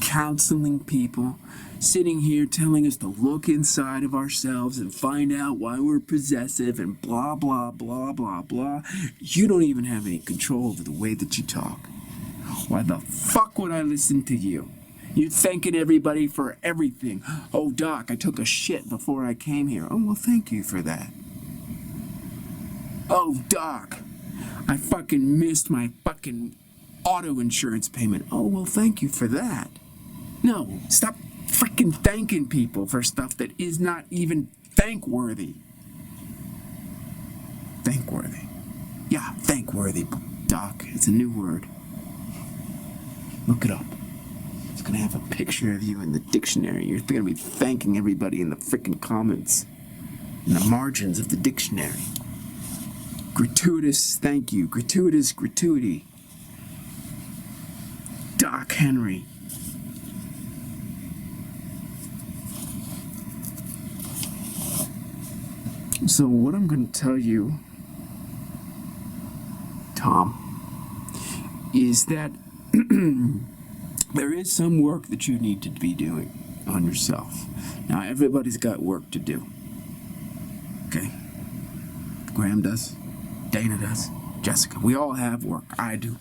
counseling people, sitting here telling us to look inside of ourselves and find out why we're possessive and blah, blah, blah, blah, blah. You don't even have any control over the way that you talk. Why the fuck would I listen to you? You're thanking everybody for everything. Oh, Doc, I took a shit before I came here. Oh, well, thank you for that. Oh, Doc, I fucking missed my fucking auto insurance payment. Oh, well, thank you for that. No, stop freaking thanking people for stuff that is not even thankworthy. Thankworthy. Yeah, thankworthy, Doc. It's a new word. Look it up. It's gonna have a picture of you in the dictionary. You're gonna be thanking everybody in the freaking comments, in the margins of the dictionary. Gratuitous thank you. Gratuitous gratuity. Doc Henry. So what I'm going to tell you, Tom, is that there is some work that you need to be doing on yourself. Now, everybody's got work to do. Okay? Graham does. Dana does. Jessica. We all have work. I do.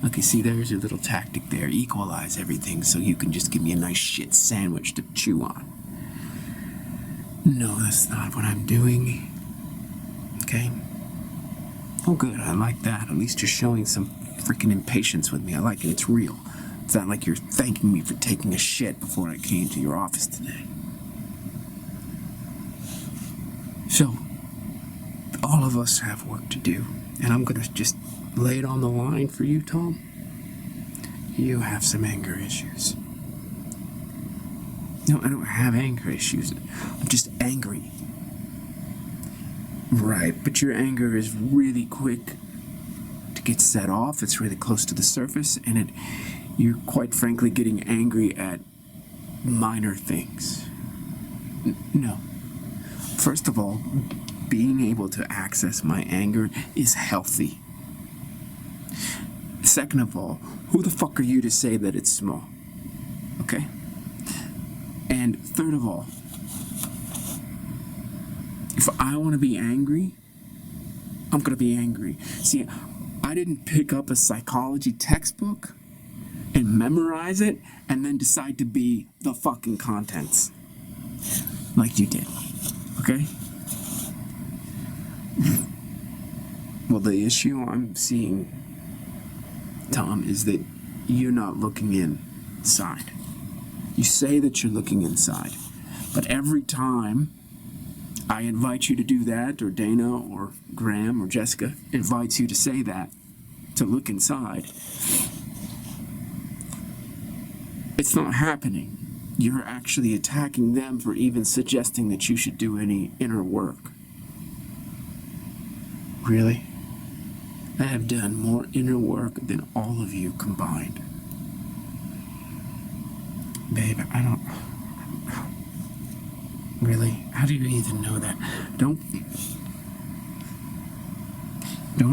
Okay, see, there's your little tactic there. Equalize everything so you can just give me a nice shit sandwich to chew on. No, that's not what I'm doing. Okay? Oh, good. I like that. At least you're showing some freaking impatience with me. I like it. It's real. It's not like you're thanking me for taking a shit before I came to your office today. So, all of us have work to do. And I'm going to just lay it on the line for you, Tom. You have some anger issues. No, I don't have anger issues. I'm just angry. Right, but your anger is really quick to get set off. It's really close to the surface, and you're quite frankly getting angry at minor things. No. First of all, being able to access my anger is healthy. Second of all, who the fuck are you to say that it's small? Okay? And third of all, if I want to be angry, I'm going to be angry. See, I didn't pick up a psychology textbook and memorize it and then decide to be the fucking contents like you did. Okay? Well, the issue I'm seeing, Tom, is that you're not looking inside. You say that you're looking inside, but every time I invite you to do that, or Dana, or Graham, or Jessica invites you to say that, to look inside, it's not happening. You're actually attacking them for even suggesting that you should do any inner work. Really? I have done more inner work than all of you combined. Babe, I don't... Really? How do you even know that? Don't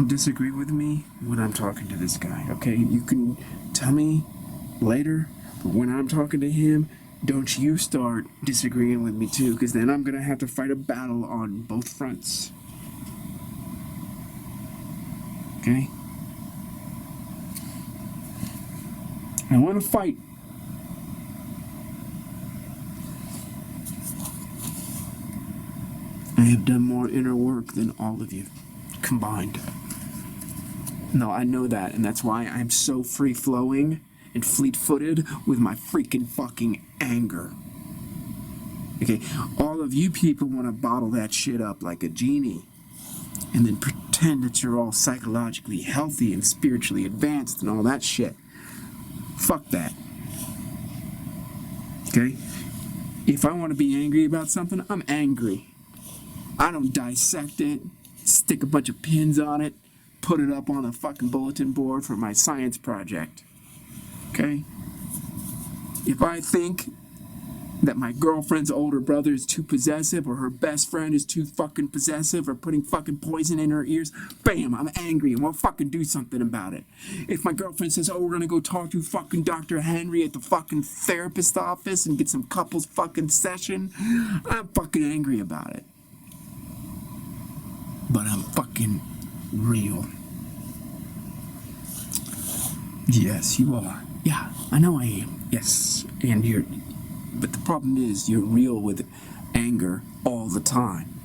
disagree with me when I'm talking to this guy, okay? You can tell me later, but when I'm talking to him, don't you start disagreeing with me too, because then I'm going to have to fight a battle on both fronts. Okay? I want to fight. I have done more inner work than all of you combined. No, I know that, and that's why I'm so free-flowing and fleet-footed with my freaking fucking anger. Okay, all of you people want to bottle that shit up like a genie and then pretend that you're all psychologically healthy and spiritually advanced and all that shit. Fuck that. Okay? If I want to be angry about something, I'm angry. I don't dissect it, stick a bunch of pins on it, put it up on a fucking bulletin board for my science project. Okay? If I think that my girlfriend's older brother is too possessive, or her best friend is too fucking possessive, or putting fucking poison in her ears, bam, I'm angry and we'll fucking do something about it. If my girlfriend says, oh, we're gonna go talk to fucking Dr. Henry at the fucking therapist office and get some couples fucking session, I'm fucking angry about it. But I'm fucking real. Yes, you are. Yeah, I know I am. Yes, and you're... But the problem is, you're real with anger all the time.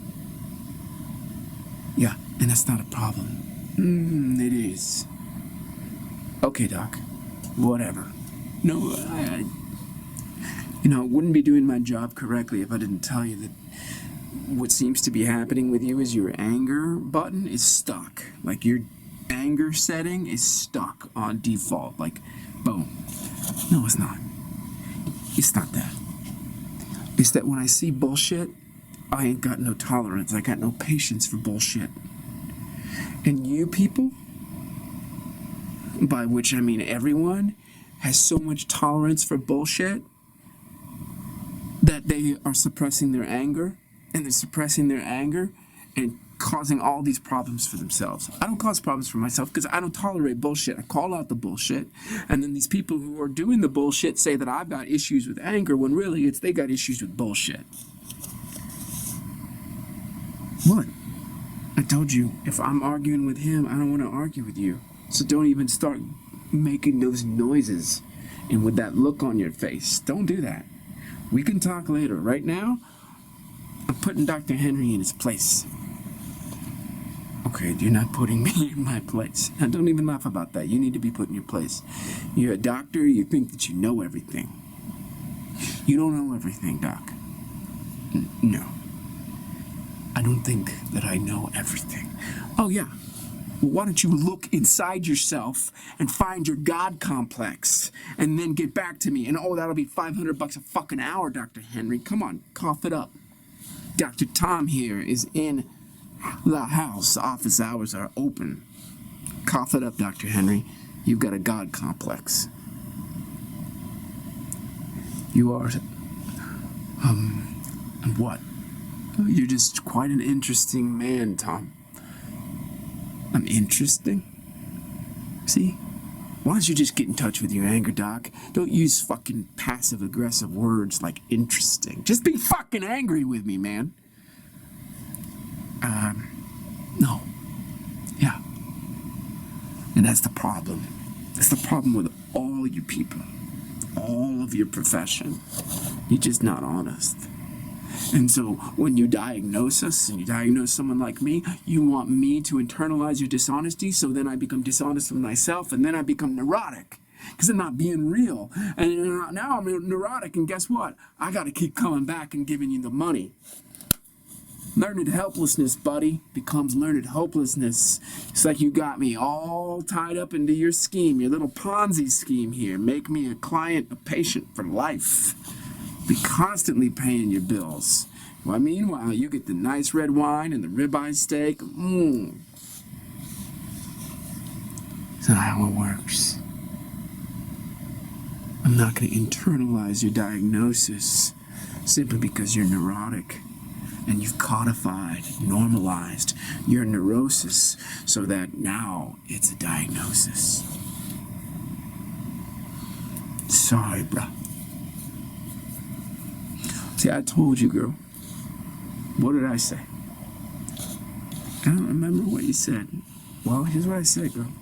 Yeah, and that's not a problem. It is. Okay, Doc. Whatever. No, I wouldn't be doing my job correctly if I didn't tell you that what seems to be happening with you is your anger button is stuck. Like, your anger setting is stuck on default. Like, boom. No, it's not. It's not that. It's that when I see bullshit, I ain't got no tolerance. I got no patience for bullshit. And you people, by which I mean everyone, has so much tolerance for bullshit that they are suppressing their anger, and they're suppressing their anger and causing all these problems for themselves. I don't cause problems for myself because I don't tolerate bullshit. I call out the bullshit, and then these people who are doing the bullshit say that I've got issues with anger, when really it's they got issues with bullshit. What? I told you, if I'm arguing with him, I don't want to argue with you. So don't even start making those noises and with that look on your face. Don't do that. We can talk later. Right now, I'm putting Dr. Henry in his place. Okay, you're not putting me in my place. Now, don't even laugh about that. You need to be put in your place. You're a doctor. You think that you know everything. You don't know everything, Doc. No. I don't think that I know everything. Oh, yeah. Well, why don't you look inside yourself and find your God complex and then get back to me? And, oh, that'll be $500 a fucking hour, Dr. Henry. Come on, cough it up. Dr. Tom here is in the house. Office hours are open. Cough it up, Dr. Henry. You've got a God complex. You are... and what? You're just quite an interesting man, Tom. I'm interesting? See? Why don't you just get in touch with your anger, Doc? Don't use fucking passive-aggressive words like interesting. Just be fucking angry with me, man. No. Yeah. And that's the problem. That's the problem with all you people. All of your profession. You're just not honest. And so when you diagnose us and you diagnose someone like me, you want me to internalize your dishonesty, so then I become dishonest with myself, and then I become neurotic because I'm not being real. And now I'm neurotic, and guess what? I got to keep coming back and giving you the money. Learned helplessness, buddy, becomes learned hopelessness. It's like you got me all tied up into your scheme, your little Ponzi scheme here. Make me a client, a patient for life. Be constantly paying your bills. Well, meanwhile, you get the nice red wine and the ribeye steak. It's not how it works. I'm not going to internalize your diagnosis simply because you're neurotic. And you've codified, normalized your neurosis so that now it's a diagnosis. Sorry, bruh. See, I told you, girl. What did I say? I don't remember what you said. Well, here's what I said, girl.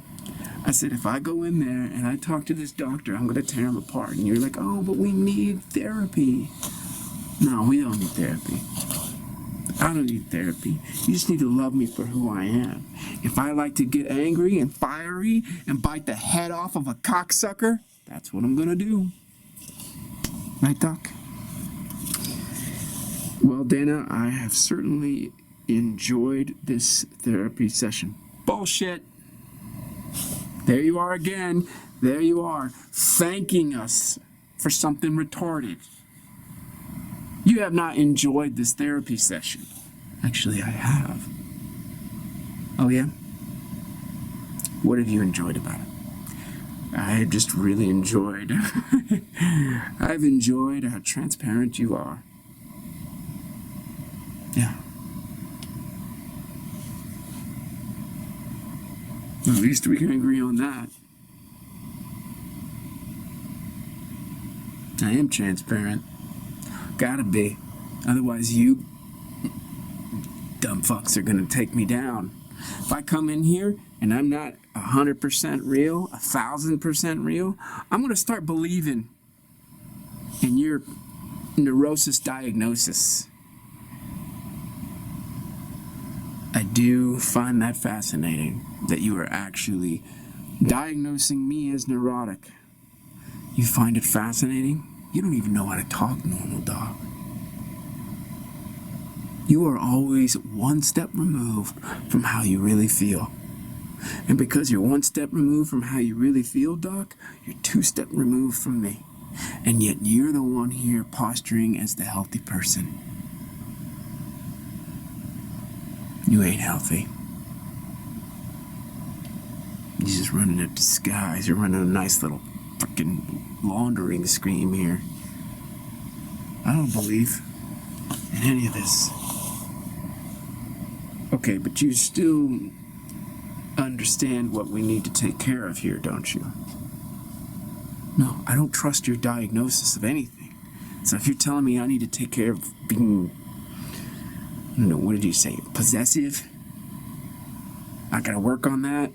I said, if I go in there and I talk to this doctor, I'm going to tear him apart. And you're like, oh, but we need therapy. No, we don't need therapy. I don't need therapy. You just need to love me for who I am. If I like to get angry and fiery and bite the head off of a cocksucker, that's what I'm going to do. Right, Doc? Well, Dana, I have certainly enjoyed this therapy session. Bullshit. There you are again. There you are, thanking us for something retarded. You have not enjoyed this therapy session. Actually, I have. Oh, yeah? What have you enjoyed about it? I just really enjoyed. I've enjoyed how transparent you are. Yeah. At least we can agree on that. I am transparent. Gotta be. Otherwise, you dumb fucks are gonna take me down. If I come in here and I'm not 100% real, 1,000% real, I'm gonna start believing in your neurosis diagnosis. I do find that fascinating, that you are actually diagnosing me as neurotic. You find it fascinating? You don't even know how to talk normal, dog. You are always one step removed from how you really feel. And because you're one step removed from how you really feel, Doc, you're 2 steps removed from me. And yet you're the one here posturing as the healthy person. You ain't healthy. You're just running a disguise. You're running a nice little fucking laundering scheme here. I don't believe in any of this. Okay, but you still understand what we need to take care of here, don't you? No, I don't trust your diagnosis of anything. So if you're telling me I need to take care of being, I don't know, what did you say, possessive? I gotta work on that?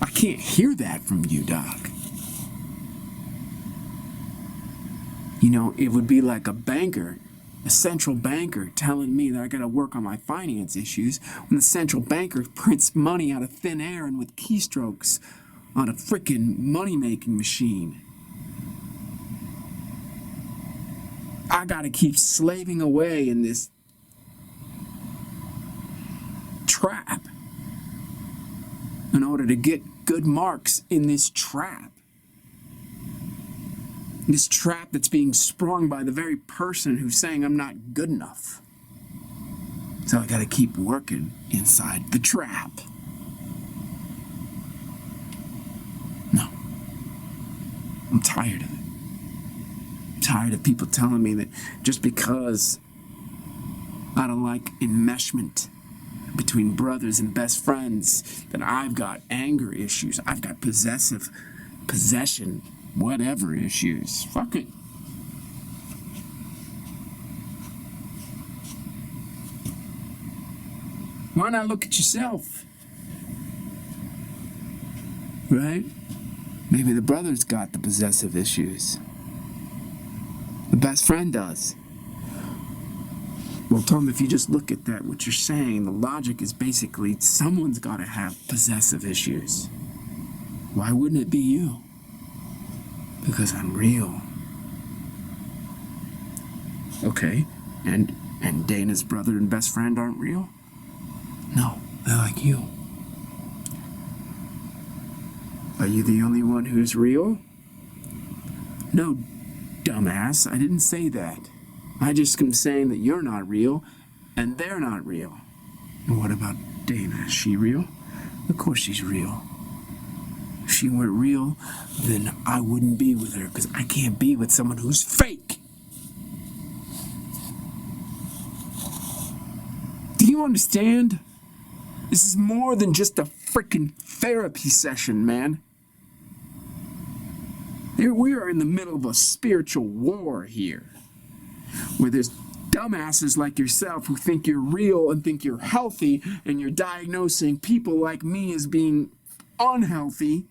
I can't hear that from you, Doc. You know, it would be like a banker, a central banker, telling me that I gotta work on my finance issues when the central banker prints money out of thin air and with keystrokes on a frickin' money-making machine. I gotta keep slaving away in this trap in order to get good marks in this trap. This trap that's being sprung by the very person who's saying I'm not good enough. So I gotta keep working inside the trap. No. I'm tired of it. I'm tired of people telling me that just because I don't like enmeshment between brothers and best friends, that I've got anger issues, I've got possession, whatever issues. Fuck it. Why not look at yourself? Right? Maybe the brother's got the possessive issues. The best friend does. Well, Tom, if you just look at that, what you're saying, the logic is basically someone's got to have possessive issues. Why wouldn't it be you? Because I'm real. Okay, and Dana's brother and best friend aren't real? No, they're like you. Are you the only one who's real? No, dumbass, I didn't say that. I just am saying that you're not real, and they're not real. And what about Dana? Is she real? Of course she's real. If she weren't real, then I wouldn't be with her, because I can't be with someone who's fake. Do you understand? This is more than just a freaking therapy session, man. We are in the middle of a spiritual war here, where there's dumbasses like yourself who think you're real and think you're healthy, and you're diagnosing people like me as being unhealthy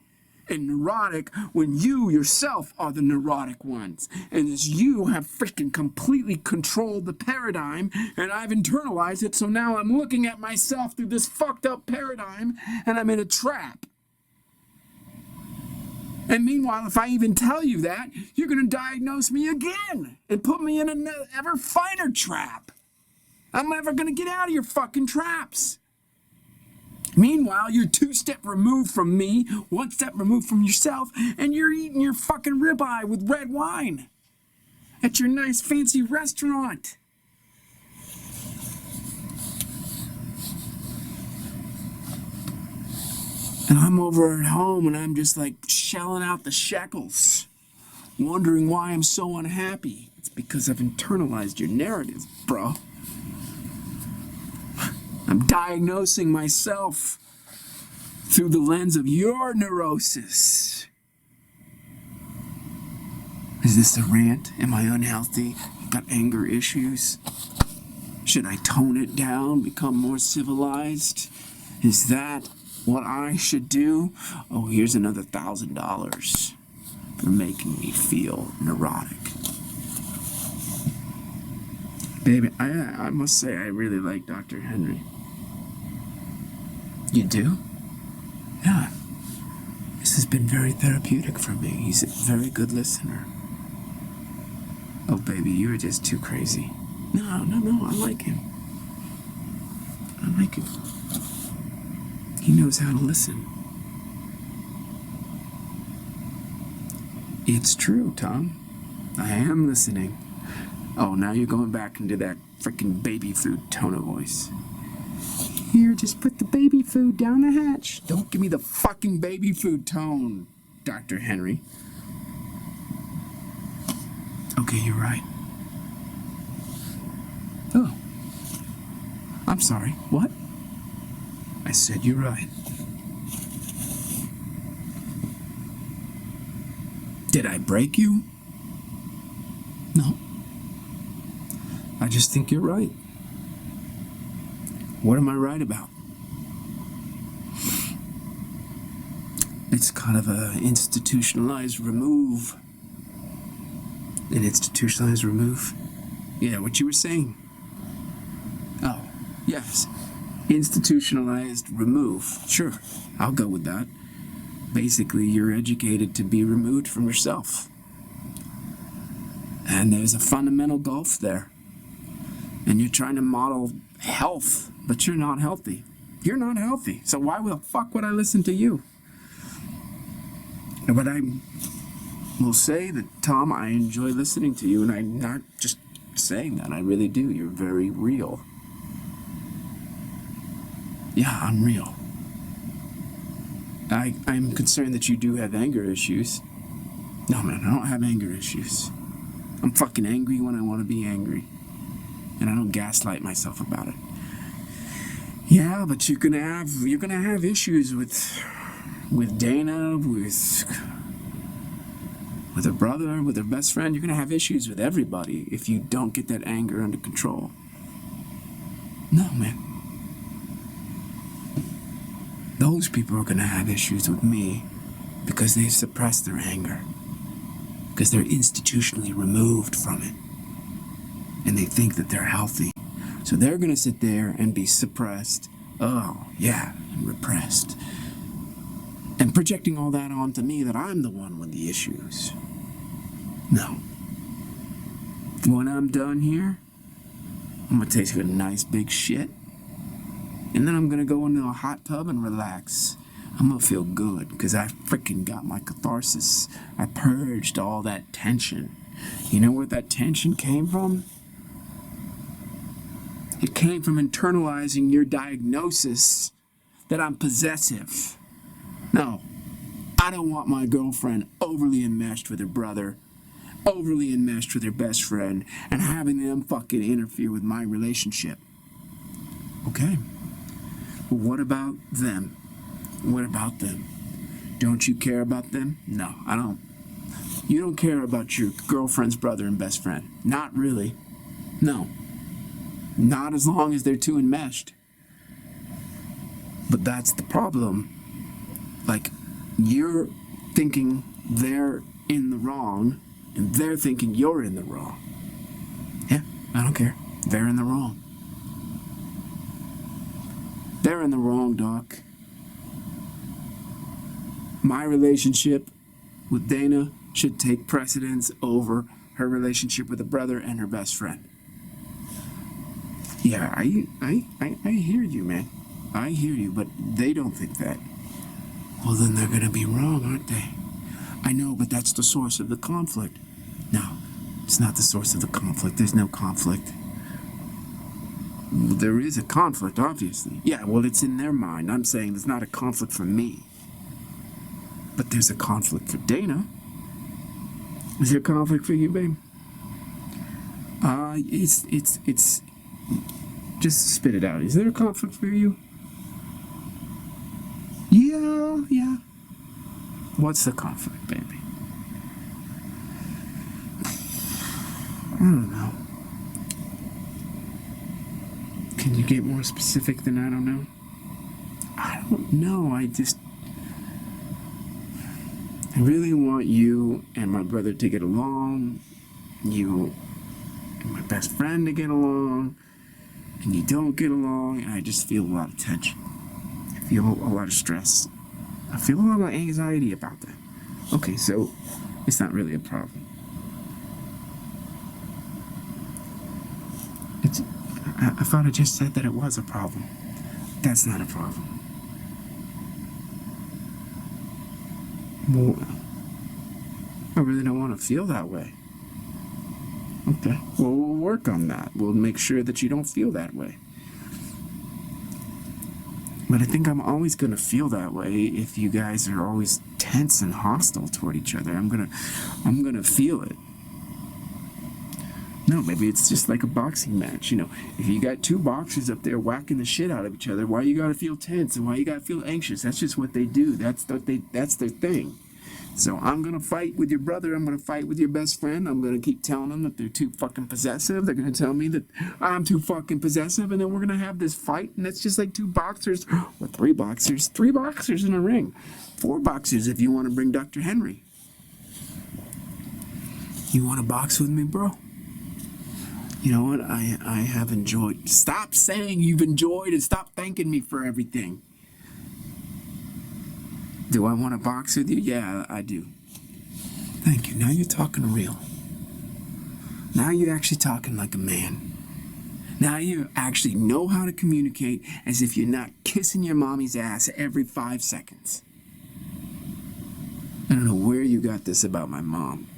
and neurotic when you yourself are the neurotic ones. And as you have freaking completely controlled the paradigm, and I've internalized it, so now I'm looking at myself through this fucked up paradigm, and I'm in a trap. And meanwhile, if I even tell you that, you're going to diagnose me again and put me in an ever finer trap. I'm never going to get out of your fucking traps. Meanwhile, you're 2 steps removed from me, 1 step removed from yourself, and you're eating your fucking ribeye with red wine at your nice fancy restaurant. And I'm over at home and I'm just like shelling out the shekels, wondering why I'm so unhappy. It's because I've internalized your narrative, bro. I'm diagnosing myself through the lens of your neurosis. Is this a rant? Am I unhealthy? Got anger issues? Should I tone it down, become more civilized? Is that what I should do? Oh, here's another $1,000 for making me feel neurotic. Baby, I must say I really like Dr. Henry. You do? Yeah. This has been very therapeutic for me. He's a very good listener. Oh, baby, you're just too crazy. No, I like him. I like him. He knows how to listen. It's true, Tom. I am listening. Oh, now you're going back into that frickin' baby food tone of voice. Here, just put the baby food down the hatch. Don't give me the fucking baby food tone, Dr. Henry. Okay, you're right. Oh. I'm sorry. What? I said you're right. Did I break you? No. I just think you're right. What am I right about? It's kind of a institutionalized remove. An institutionalized remove? Yeah, what you were saying. Oh, yes. Institutionalized remove. Sure, I'll go with that. Basically, you're educated to be removed from yourself. And there's a fundamental gulf there. And you're trying to model health, but you're not healthy. You're not healthy. So why the fuck would I listen to you? But I will say that, Tom, I enjoy listening to you, and I'm not just saying that. I really do. You're very real. Yeah, I'm real. I'm concerned that you do have anger issues. No, man, I don't have anger issues. I'm fucking angry when I want to be angry. And I don't gaslight myself about it. Yeah, but you're gonna have issues with Dana, with her brother, with her best friend. You're gonna have issues with everybody if you don't get that anger under control. No, man. Those people are gonna have issues with me because they've suppressed their anger. Because they're institutionally removed from it. And they think that they're healthy. So they're gonna sit there and be suppressed. Oh, yeah, and repressed. And projecting all that onto me that I'm the one with the issues. No. When I'm done here, I'm gonna take a nice big shit. And then I'm gonna go into a hot tub and relax. I'm gonna feel good because I freaking got my catharsis. I purged all that tension. You know where that tension came from? It came from internalizing your diagnosis that I'm possessive. No, I don't want my girlfriend overly enmeshed with her brother, overly enmeshed with her best friend, and having them fucking interfere with my relationship. Okay. Well, what about them? What about them? Don't you care about them? No, I don't. You don't care about your girlfriend's brother and best friend. Not really. No. Not as long as they're too enmeshed. But that's the problem. Like, you're thinking they're in the wrong, and they're thinking you're in the wrong. Yeah, I don't care. They're in the wrong. They're in the wrong, Doc. My relationship with Dana should take precedence over her relationship with a brother and her best friend. Yeah, I hear you, man. I hear you, but they don't think that. Well, then they're gonna be wrong, aren't they? I know, but that's the source of the conflict. No, it's not the source of the conflict. There's no conflict. Well, there is a conflict, obviously. Yeah, well, it's in their mind. I'm saying there's not a conflict for me. But there's a conflict for Dana. Is there a conflict for you, babe? It's just spit it out. Is there a conflict for you? Yeah. What's the conflict, baby? I don't know. Can you get more specific than I don't know? I don't know. I really want you and my brother to get along. You and my best friend to get along. And you don't get along, and I just feel a lot of tension. I feel a lot of stress. I feel a lot of anxiety about that. Okay, so it's not really a problem. I thought I just said that it was a problem. That's not a problem. Well, I really don't want to feel that way. Okay, well, we'll work on that. We'll make sure that you don't feel that way. But I think I'm always going to feel that way if you guys are always tense and hostile toward each other. I'm gonna feel it. No, maybe it's just like a boxing match. You know, if you got two boxers up there whacking the shit out of each other, why you gotta feel tense and why you gotta feel anxious? That's just what they do. That's their thing. So I'm gonna fight with your brother. I'm gonna fight with your best friend. I'm gonna keep telling them that they're too fucking possessive. They're gonna tell me that I'm too fucking possessive, and then we're gonna have this fight, and that's just like two boxers or three boxers in a ring, 4 boxers if you want to bring Dr. Henry. You want to box with me, bro? You know what? I have enjoyed. Stop saying you've enjoyed and stop thanking me for everything. Do I want to box with you? Yeah, I do. Thank you. Now you're talking real. Now you're actually talking like a man. Now you actually know how to communicate as if you're not kissing your mommy's ass every 5 seconds. I don't know where you got this about my mom.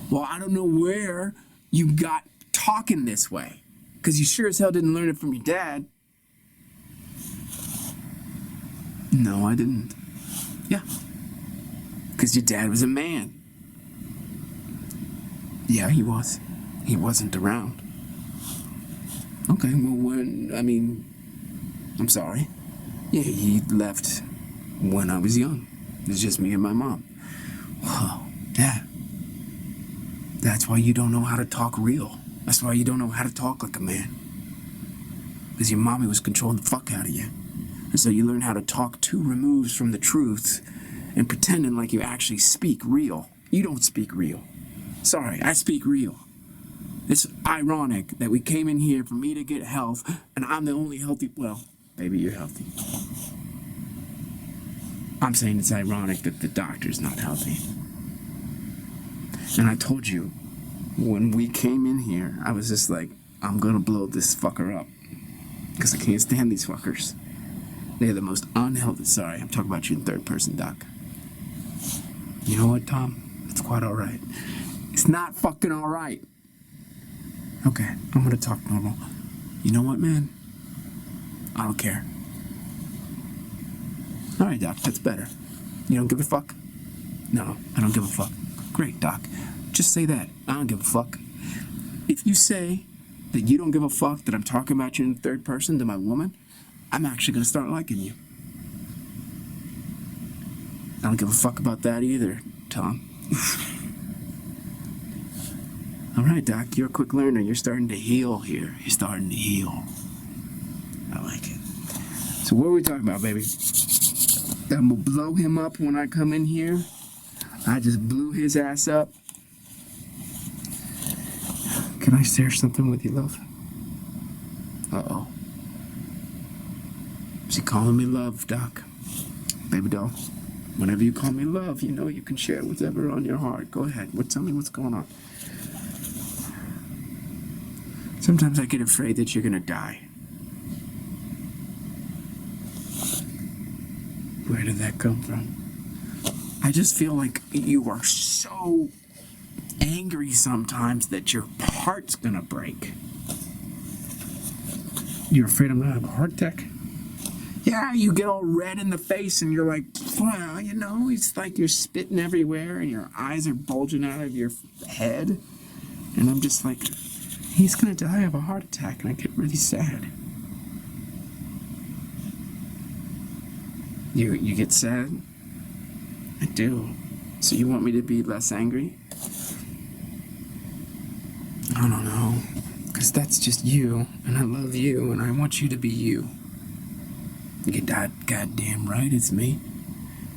Well, I don't know where you got talking this way, because you sure as hell didn't learn it from your dad. No, I didn't. Yeah. Because your dad was a man. Yeah, he was. He wasn't around. Okay, well, I'm sorry. Yeah, he left when I was young. It was just me and my mom. Whoa, yeah. That's why you don't know how to talk real. That's why you don't know how to talk like a man. Because your mommy was controlling the fuck out of you. And so you learn how to talk 2 removes from the truth and pretending like you actually speak real. You don't speak real. Sorry, I speak real. It's ironic that we came in here for me to get health, and I'm the only healthy. Well, baby, you're healthy. I'm saying it's ironic that the doctor's not healthy. And I told you, when we came in here, I was just like, I'm gonna blow this fucker up. Because I can't stand these fuckers. They're the most unhealthy. Sorry, I'm talking about you in third person, Doc. You know what, Tom? It's quite alright. It's not fucking alright. Okay, I'm gonna talk normal. You know what, man? I don't care. Alright, Doc, that's better. You don't give a fuck? No, I don't give a fuck. Great, Doc. Just say that. I don't give a fuck. If you say that you don't give a fuck that I'm talking about you in third person to my woman, I'm actually gonna start liking you. I don't give a fuck about that either, Tom. All right, Doc, you're a quick learner. You're starting to heal here. You're starting to heal. I like it. So what are we talking about, baby? I'm gonna blow him up when I come in here. I just blew his ass up. Can I share something with you, love? Uh-oh. Is he calling me love, Doc? Baby doll, whenever you call me love, you know you can share whatever on your heart. Go ahead. Tell me what's going on. Sometimes I get afraid that you're gonna die. Where did that come from? I just feel like you are so angry sometimes that your heart's gonna break. You're afraid I'm gonna have a heart attack? Yeah, you get all red in the face and you're like, wow, you know, it's like you're spitting everywhere and your eyes are bulging out of your head. And I'm just like, he's gonna die of a heart attack, and I get really sad. You get sad? I do. So you want me to be less angry? I don't know. Because that's just you, and I love you, and I want you to be you. You get that goddamn right, it's me.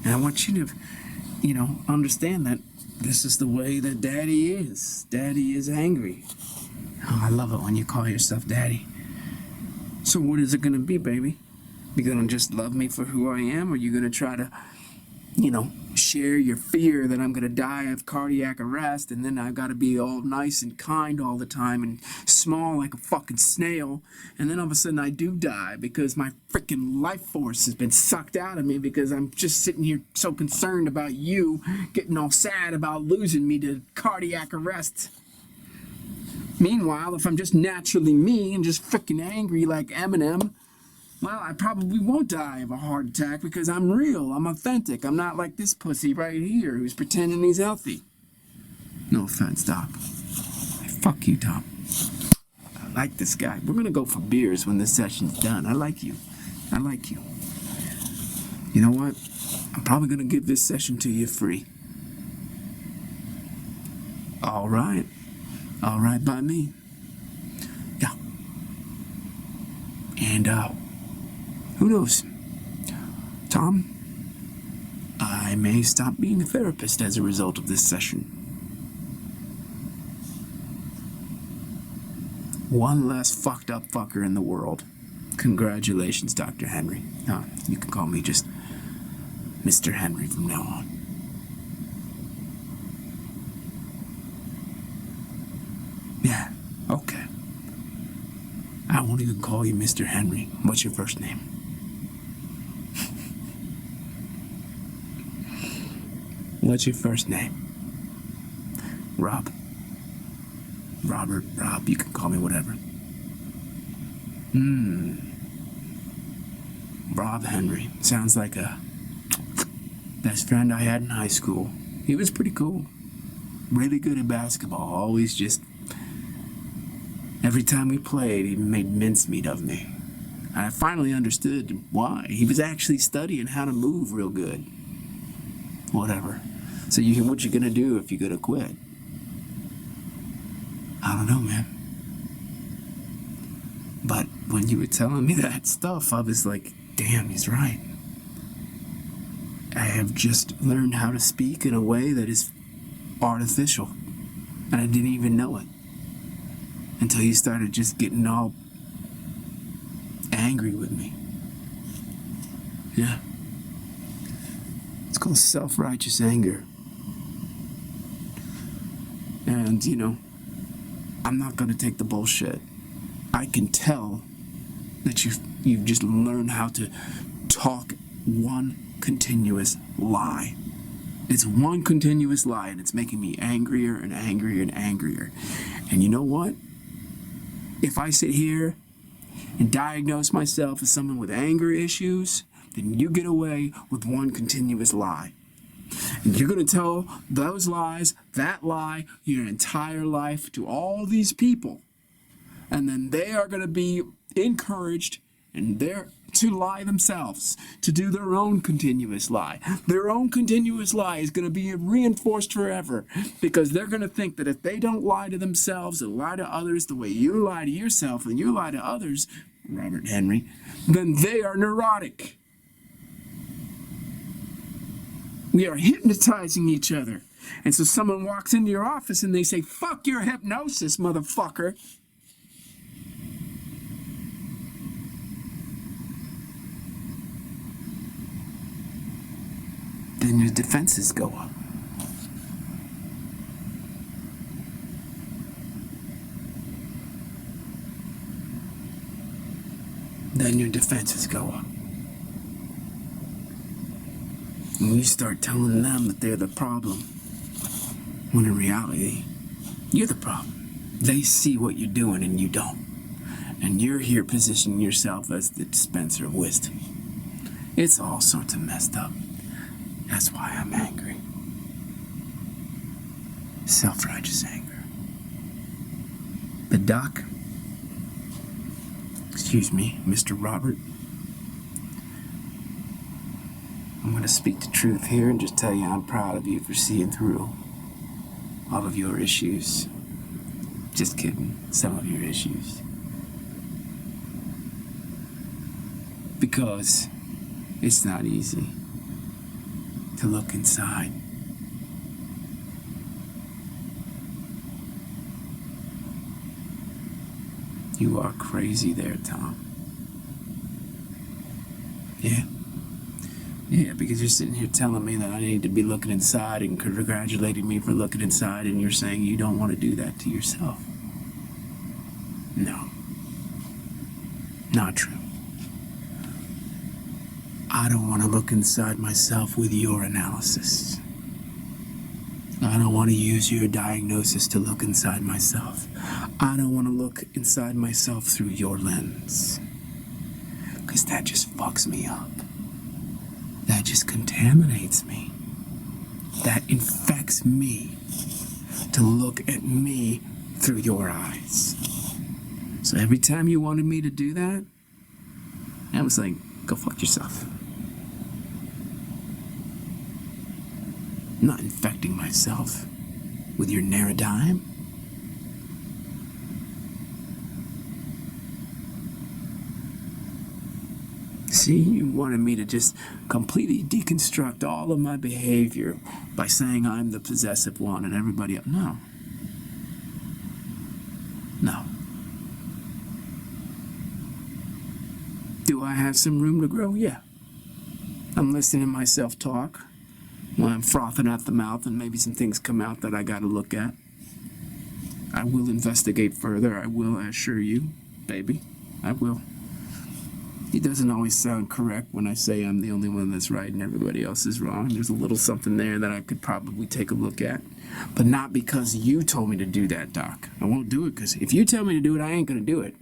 And I want you to, understand that this is the way that Daddy is. Daddy is angry. Oh, I love it when you call yourself Daddy. So what is it gonna be, baby? You gonna just love me for who I am, or you gonna try to, share your fear that I'm gonna die of cardiac arrest, and then I've gotta be all nice and kind all the time and small like a fucking snail, and then all of a sudden I do die because my freaking life force has been sucked out of me because I'm just sitting here so concerned about you getting all sad about losing me to cardiac arrest. Meanwhile, if I'm just naturally me and just freaking angry like Eminem, well, I probably won't die of a heart attack because I'm real, I'm authentic. I'm not like this pussy right here who's pretending he's healthy. No offense, Doc. Fuck you, Doc. I like this guy. We're gonna go for beers when this session's done. I like you. I like you. You know what? I'm probably gonna give this session to you free. All right. All right by me. Yeah. And, who knows? Tom, I may stop being a therapist as a result of this session. One less fucked up fucker in the world. Congratulations, Dr. Henry. You can call me just Mr. Henry from now on. Yeah, okay. I won't even call you Mr. Henry. What's your first name? What's your first name? Rob. Robert, Rob, you can call me whatever. Rob Henry. Sounds like a best friend I had in high school. He was pretty cool. Really good at basketball. Always just... Every time we played, he made mincemeat of me. I finally understood why. He was actually studying how to move real good. Whatever. So what you gonna do if you're gonna quit? I don't know, man. But when you were telling me that stuff, I was like, damn, he's right. I have just learned how to speak in a way that is artificial. And I didn't even know it. Until you started just getting all angry with me. Yeah. It's called self-righteous anger. And, I'm not going to take the bullshit. I can tell that you've just learned how to talk one continuous lie. It's one continuous lie, and it's making me angrier and angrier and angrier. And you know what? If I sit here and diagnose myself as someone with anger issues, then you get away with one continuous lie. And you're going to tell those lies, that lie, your entire life to all these people. And then they are going to be encouraged and they're to lie themselves, to do their own continuous lie. Their own continuous lie is going to be reinforced forever because they're going to think that if they don't lie to themselves and lie to others the way you lie to yourself and you lie to others, Robert Henry, then they are neurotic. We are hypnotizing each other. And so someone walks into your office and they say, fuck your hypnosis, motherfucker. Then your defenses go up. Then your defenses go up. And you start telling them that they're the problem, when in reality, you're the problem. They see what you're doing and you don't. And you're here positioning yourself as the dispenser of wisdom. It's all sorts of messed up. That's why I'm angry. Self-righteous anger. But Doc, excuse me, Mr. Robert, I'm going to speak the truth here and just tell you I'm proud of you for seeing through all of your issues. Just kidding, some of your issues. Because it's not easy to look inside. You are crazy there, Tom. Yeah. Yeah, because you're sitting here telling me that I need to be looking inside and congratulating me for looking inside, and you're saying you don't want to do that to yourself. No. Not true. I don't want to look inside myself with your analysis. I don't want to use your diagnosis to look inside myself. I don't want to look inside myself through your lens. Because that just fucks me up. That just contaminates me. That infects me to look at me through your eyes. So every time you wanted me to do that, I was like, go fuck yourself. I'm not infecting myself with your paradigm. See, you wanted me to just completely deconstruct all of my behavior by saying I'm the possessive one and everybody else. No. No. Do I have some room to grow? Yeah. I'm listening to myself talk when I'm frothing at the mouth and maybe some things come out that I gotta look at. I will investigate further. I will, I assure you, baby. I will. It doesn't always sound correct when I say I'm the only one that's right and everybody else is wrong. There's a little something there that I could probably take a look at. But not because you told me to do that, Doc. I won't do it because if you tell me to do it, I ain't gonna do it.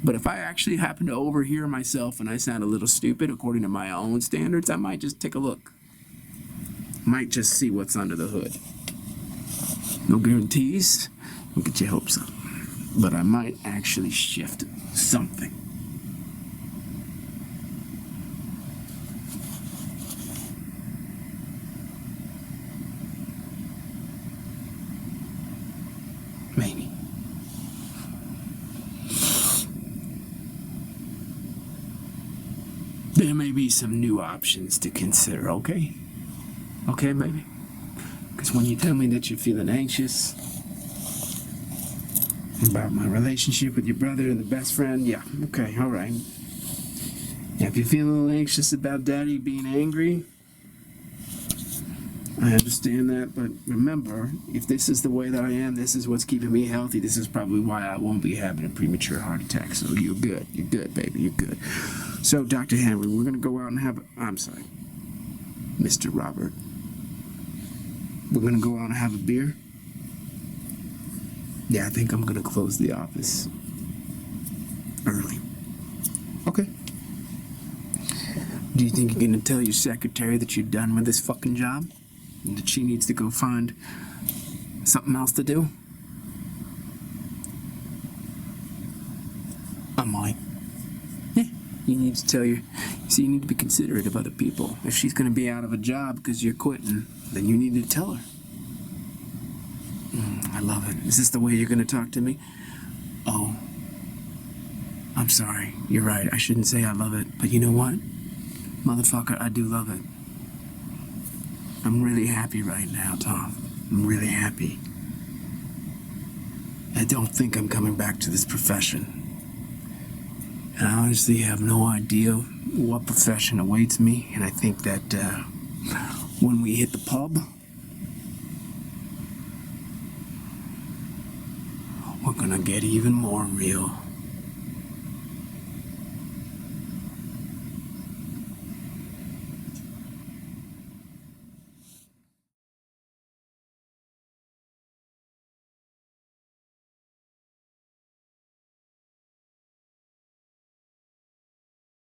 But if I actually happen to overhear myself and I sound a little stupid according to my own standards, I might just take a look. Might just see what's under the hood. No guarantees. Don't get your hopes up. But I might actually shift something. Maybe. There may be some new options to consider, okay? Okay, baby? Because when you tell me that you're feeling anxious about my relationship with your brother and the best friend, yeah, okay, all right. Yeah, if you're feeling a little anxious about Daddy being angry, I understand that, but remember, if this is the way that I am, this is what's keeping me healthy, this is probably why I won't be having a premature heart attack. So you're good, baby, you're good. So, Dr. Henry, we're going to go out and have I'm sorry, Mr. Robert. We're going to go out and have a beer? Yeah, I think I'm going to close the office early. Okay. Do you think you're going to tell your secretary that you're done with this fucking job? And that she needs to go find something else to do? I might. Yeah, you need to tell you need to be considerate of other people. If she's going to be out of a job because you're quitting, then you need to tell her. I love it. Is this the way you're going to talk to me? Oh, I'm sorry. You're right. I shouldn't say I love it. But you know what? Motherfucker, I do love it. I'm really happy right now, Tom. I'm really happy. I don't think I'm coming back to this profession. And I honestly have no idea what profession awaits me. And I think that when we hit the pub, we're gonna get even more real.